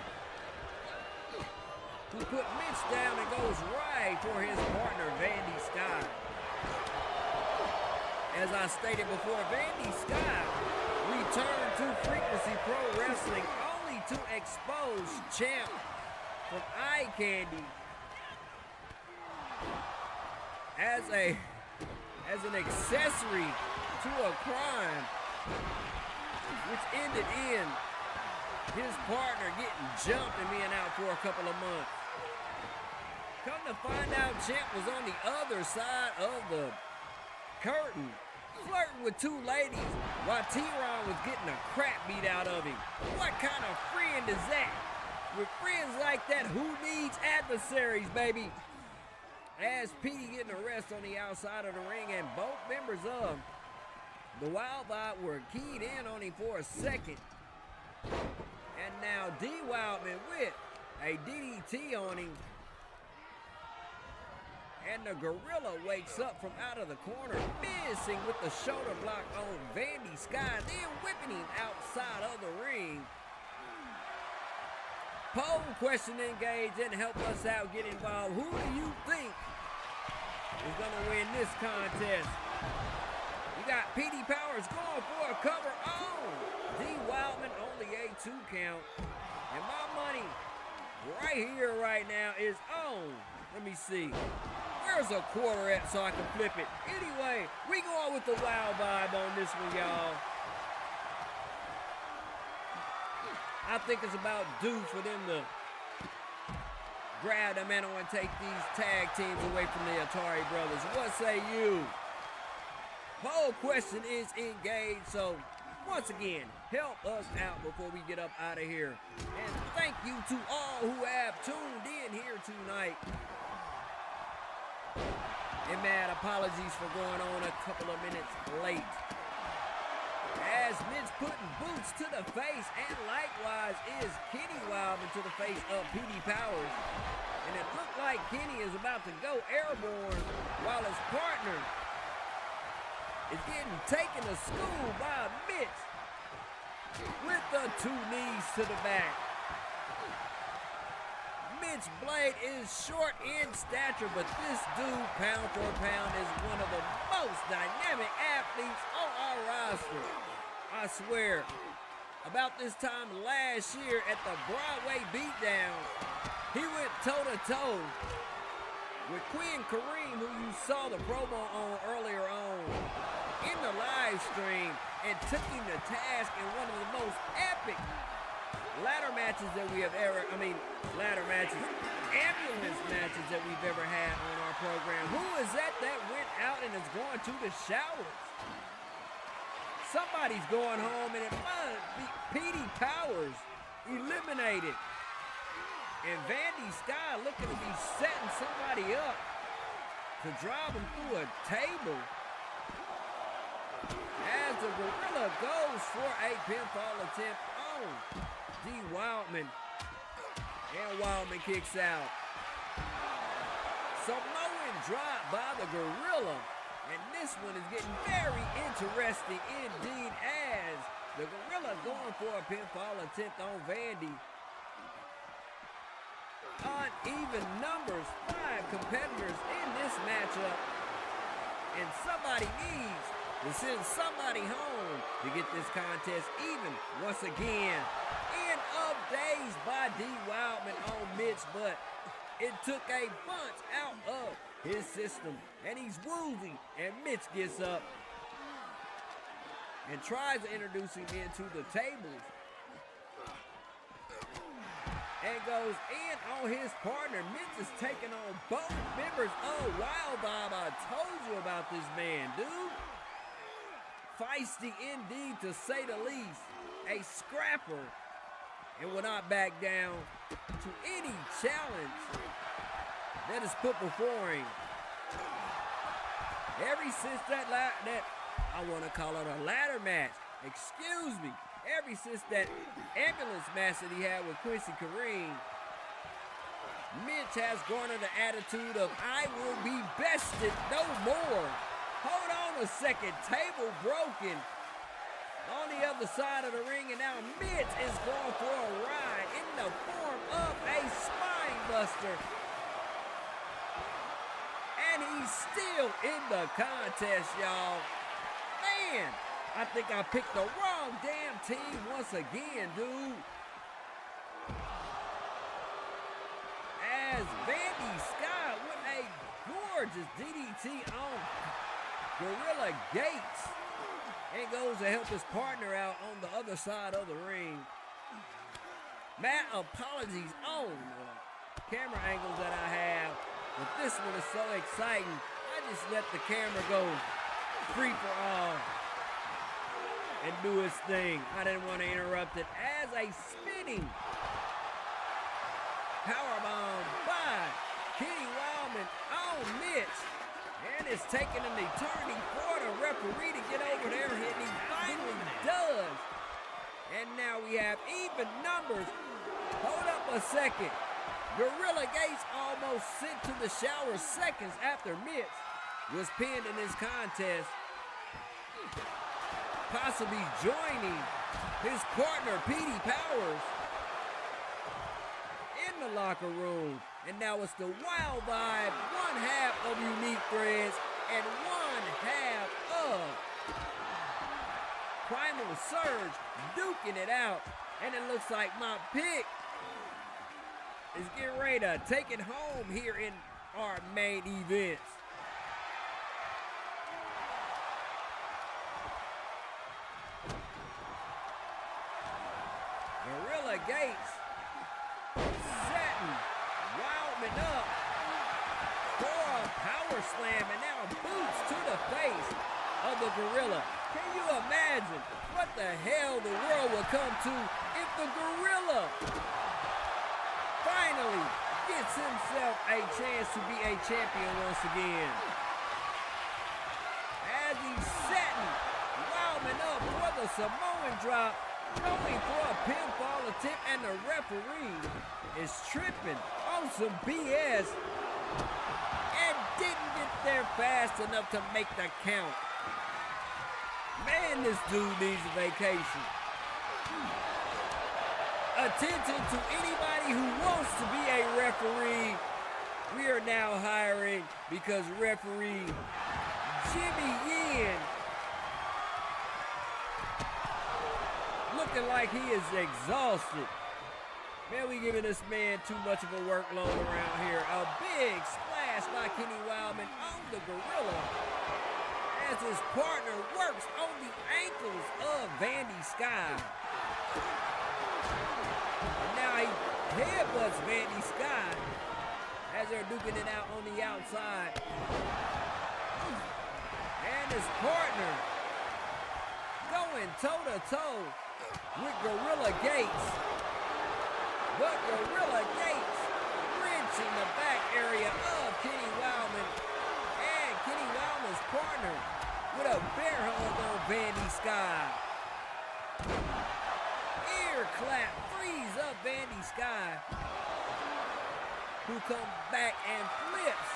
who put Mitch down and goes right for his partner, Vandy Sky. As I stated before, Vandy Sky returned to Frequency Pro Wrestling only to expose Champ from Eye Candy as an accessory to a crime, which ended in his partner getting jumped and being out for a couple of months. Come to find out, Champ was on the other side of the curtain, flirting with 2 ladies while T-Ron was getting the crap beat out of him. What kind of friend is that? With friends like that, who needs adversaries, baby? As Petey getting a rest on the outside of the ring, and both members of the Wild Vibe were keyed in on him for a second. And now D. Wildman with a DDT on him And the Gorilla wakes up from out of the corner, missing with the shoulder block on Vandy Sky, then whipping him outside of the ring. Poll question engaged and help us out get involved. Who do you think is going to win this contest? You got P.D. Powers going for a cover on. D. Wildman only a 2 count. And my money right here, right now is on. Let me see. Where's a quarter at so I can flip it? Anyway, we going with the wild vibe on this one, y'all. I think it's about due for them to grab the mantle and take these tag teams away from the Atari brothers. What say you? Poll question is engaged, so once again, help us out before we get up out of here. And thank you to all who have tuned in here tonight. And mad apologies for going on a couple of minutes late. As Mitch putting boots to the face, and likewise is Kenny Wildman to the face of P.D. Powers. And it looked like Kenny is about to go airborne while his partner is getting taken to school by Mitch with the 2 knees to the back. Mitch Blade is short in stature, but this dude, pound for pound, is one of the most dynamic athletes on our roster. I swear, about this time last year at the Broadway Beatdown, he went toe-to-toe with Quinn Kareem, who you saw the promo on earlier on in the live stream, and took him to task in one of the most epic ladder matches that we have ambulance matches that we've ever had on our program. Who is that went out and is going to the showers? Somebody's going home, and it must be P.D. Powers eliminated. And Vandy Sky looking to be setting somebody up to drive him through a table. As the Gorilla goes for a pinfall attempt on D. Wildman. And Wildman kicks out. Samoan drop by the Gorilla. And this one is getting very interesting indeed, as the Gorilla going for a pinfall attempt on Vandy. Uneven numbers, 5 competitors in this matchup. And somebody needs to send somebody home to get this contest even once again. End of days by D. Wildman on Mitch, but it took a bunch out of his system, and he's woozy, and Mitch gets up and tries to introduce him into the tables and goes in on his partner. Mitch is taking on both members of Wild Vibe. I told you about this man, dude. Feisty indeed, to say the least. A scrapper, and will not back down to any challenge that is put before him. Ever since that I want to call it a ladder match, excuse me, ever since that ambulance match that he had with Quincy Kareem, Mitch has garnered the attitude of, I will be bested no more. Hold on a second, table broken on the other side of the ring, and now Mitch is going for a ride in the form of a spine buster. And he's still in the contest, y'all. Man, I think I picked the wrong damn team once again, dude. As Vandy Sky with a gorgeous DDT on Gorilla Gates, and goes to help his partner out on the other side of the ring. Matt, apologies on the camera angles that I have, but this one is so exciting. I just let the camera go free for all and do its thing. I didn't want to interrupt it. As a spinning powerbomb by Kenny Wildman on Mitch. And it's taking an eternity for the referee to get over there, and he finally does. And now we have even numbers. Hold up a second. Gorilla Gates almost sent to the shower seconds after Mitch was pinned in this contest, possibly joining his partner, Petey Powers, in the locker room. And now it's the Wild Vibe, one half of Unique Threads and one half of Primal Surge duking it out. And it looks like my pick is getting ready to take it home here in our main events. Gorilla Gates setting Wildman up for a power slam, and now boots to the face of the Gorilla. Can you imagine what the hell the world would come to if the Gorilla finally gets himself a chance to be a champion once again? As he's setting Wildman up for the Samoan drop, going for a pinfall attempt, and the referee is tripping on some BS and didn't get there fast enough to make the count. Man, this dude needs a vacation. Attention to anybody who wants to be a referee. We are now hiring because referee Jimmy Yin looking like he is exhausted. Man, we giving this man too much of a workload around here. A big splash by Kenny Wildman on the Gorilla as his partner works on the ankles of Vandy Sky. And now he headbutts Vandy Sky as they're duking it out on the outside. And his partner going toe-to-toe with Gorilla Gates. But Gorilla Gates wrenching the back area of Kenny Wildman. And Kenny Wildman's partner with a bear hug on Vandy Sky. Ear clap frees up Vandy Sky, who comes back and flips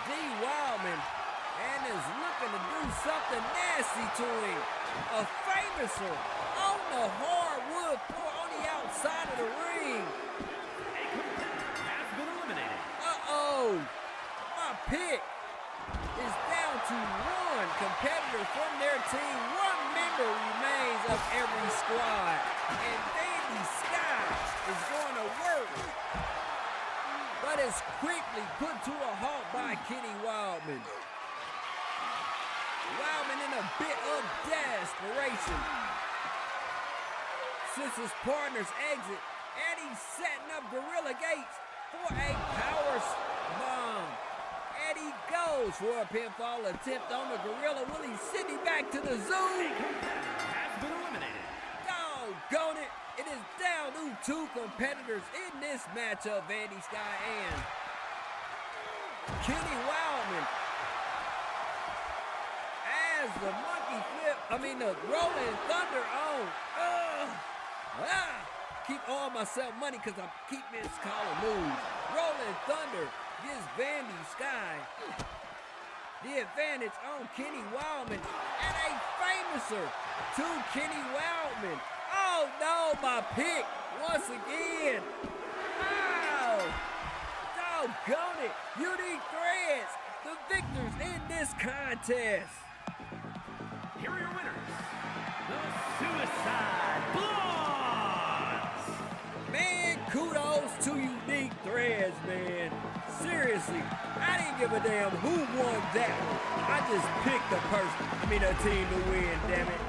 D. Wildman and is looking to do something nasty to him. A famouser on the hardwood floor on the outside of the ring. A contender has been eliminated. Uh-oh. My pick is down to one competitor from their team. One member remains of every squad. And Vandy Sky is going to work, but is quickly put to a halt by Kenny Wildman. Wildman in a bit of desperation since his partner's exit, and he's setting up Gorilla Gates for a power bomb. And he goes for a pinfall attempt on the Gorilla. Will he send him back to the zoo? Has been eliminated. Doggone it. It is down to two competitors in this matchup, Vandy Sky and Kenny Wildman. As the the Rolling Thunder on. Keep all myself money because I keep this collar moved. Rolling Thunder gives Vandy Sky the advantage on Kenny Wildman, and a famouser to Kenny Wildman. Oh no, my pick once again. Ow! Doggone it. Unique Threads, the victors in this contest. Here are your winners, the Suicide Blondes. Man, kudos to Unique Threads, man. Seriously, I didn't give a damn who won that one. I just picked a team to win, damn it.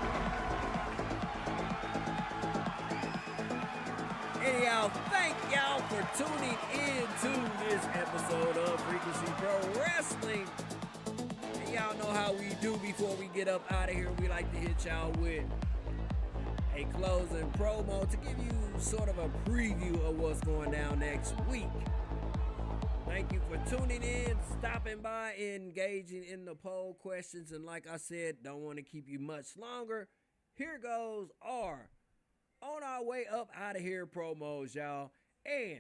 Anyhow, thank y'all for tuning in to this episode of Frequency Pro Wrestling. And y'all know how we do before we get up out of here. We like to hit y'all with a closing promo to give you sort of a preview of what's going down next week. Thank you for tuning in, stopping by, engaging in the poll questions. And like I said, don't want to keep you much longer. Here goes our On Our Way Up Out of Here promos, y'all. And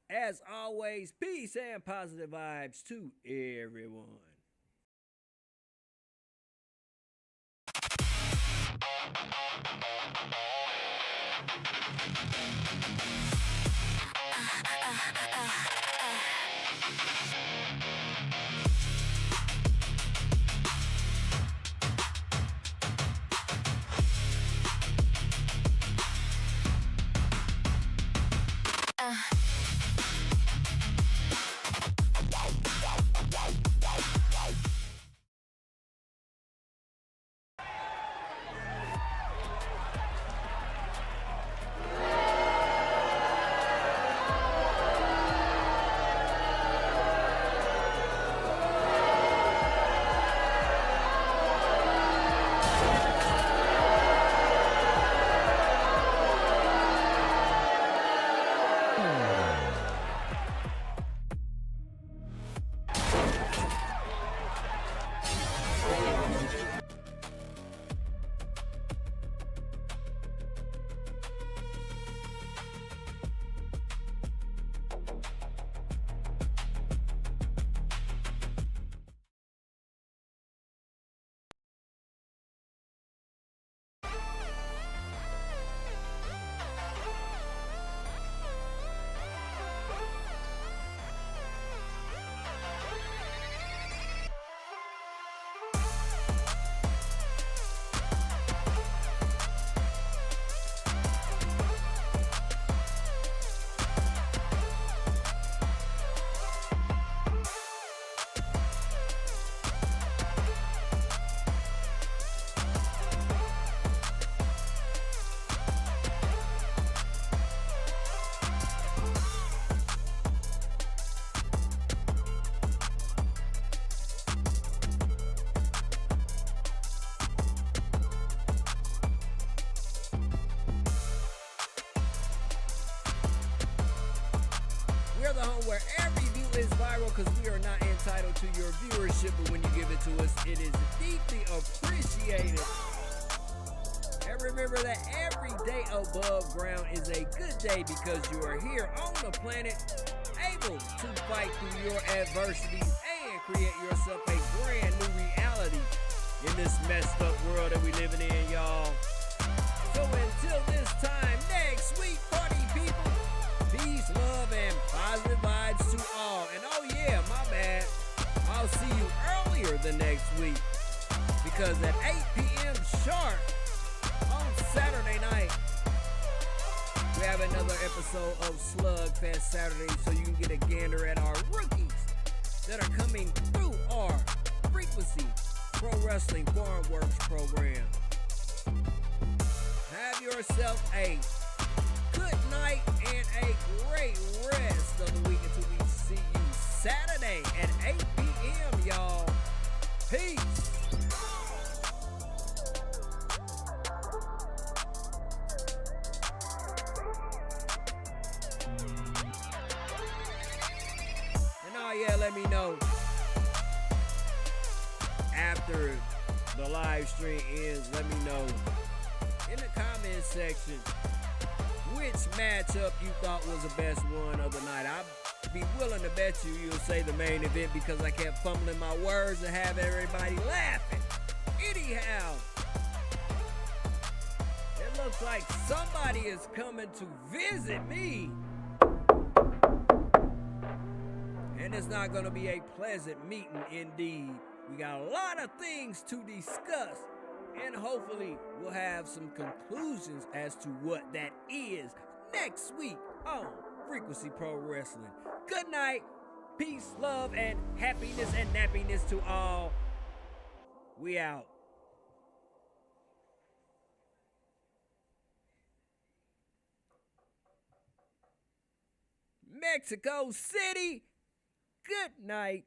as always, peace and positive vibes to everyone. We're the home where every view is viral because we are not entitled to your viewership, but when you give it to us, it is deeply appreciated. And remember that every day above ground is a good day because you are here on the planet, able to fight through your adversities and create yourself a brand new reality in this messed up world that we living in, y'all. So until this time next week, party people, peace, love, and positive vibes to all. And oh yeah, my bad, I'll see you earlier the next week because at 8 p.m. sharp on Saturday night, we have another episode of Slugfest Saturday, so you can get a gander at our rookies that are coming through our Frequency Pro Wrestling Farm Works program. Have yourself a good night and a great rest of the week until we see you Saturday at 8 p.m., y'all. Peace. And oh yeah, let me know after the live stream ends. Let me know in the comment section which matchup you thought was the best one of the night. I'd be willing to bet you'll say the main event because I kept fumbling my words and have everybody laughing. Anyhow, it looks like somebody is coming to visit me. And it's not going to be a pleasant meeting indeed. We got a lot of things to discuss. And hopefully we'll have some conclusions as to what that is next week on Frequency Pro Wrestling. Good night, peace, love, and happiness and nappiness to all. We out. Mexico City, good night.